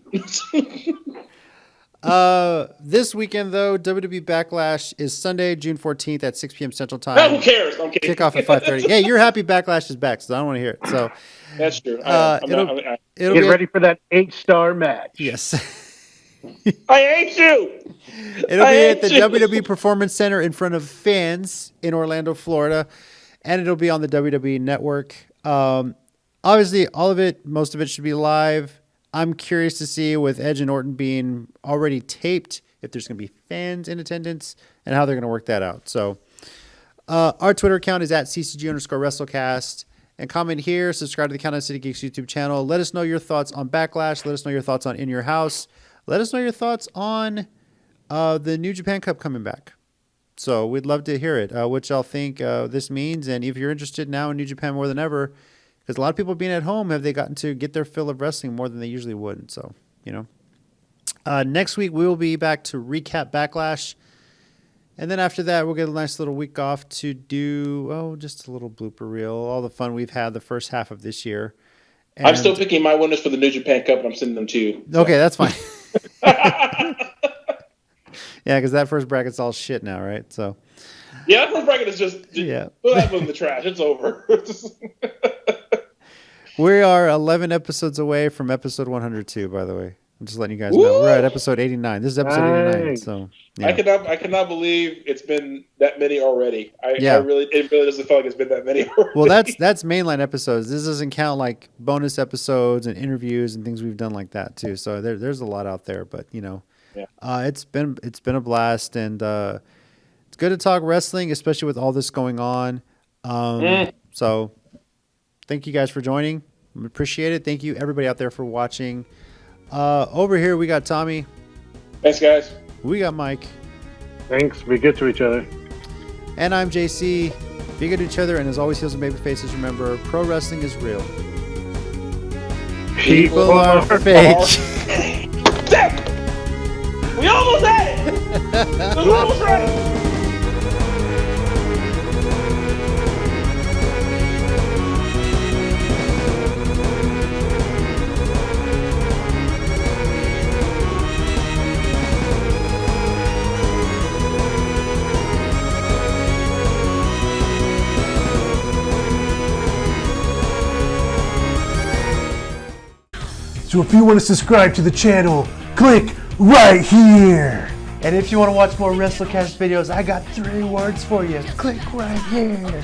This weekend, though, WWE Backlash is Sunday, June 14th at 6 p.m. Central Time. No, who cares? I'm kidding. Kickoff at 5:30. Hey, you're happy Backlash is back, so I don't want to hear it. So that's true. It'll get ready for that 8-star match. Yes. I hate you. It'll be at the WWE Performance Center in front of fans in Orlando, Florida. And it'll be on the WWE Network. Obviously, most of it should be live. I'm curious to see with Edge and Orton being already taped, if there's going to be fans in attendance and how they're going to work that out. So our Twitter account is at @CCG_WrestleCast. And comment here, subscribe to the Countdown City Geeks YouTube channel. Let us know your thoughts on Backlash. Let us know your thoughts on In Your House. Let us know your thoughts on the New Japan Cup coming back. So we'd love to hear it, what y'all think this means. And if you're interested now in New Japan more than ever, because a lot of people being at home, have they gotten to get their fill of wrestling more than they usually would? So, next week we will be back to recap Backlash. And then after that, we'll get a nice little week off to do, just a little blooper reel, all the fun we've had the first half of this year. And I'm still picking my winners for the New Japan Cup, and I'm sending them to you. So. Okay, that's fine. Yeah, because that first bracket's all shit now, right? So, yeah, that first bracket is just put that in the trash. It's over. We are 11 episodes away from episode 102. By the way, I'm just letting you guys know we're at episode 89. This is episode 89. So, yeah. I cannot believe it's been that many already. It really doesn't feel like it's been that many already. Well, that's mainline episodes. This doesn't count bonus episodes and interviews and things we've done like that too. So there's a lot out there, but it's been a blast, and it's good to talk wrestling, especially with all this going on. So thank you guys for joining. I appreciate it. Thank you everybody out there for watching. Over here we got Tommy. Thanks, guys. We got Mike. Thanks. Be good to each other. And I'm JC. Be good to each other, and as always, heels and baby faces, remember, pro wrestling is real. People are fake. We almost had it! The Lord was right. So if you want to subscribe to the channel, click right here. And if you want to watch more WrestleCast videos, I got 3 words for you. Click right here.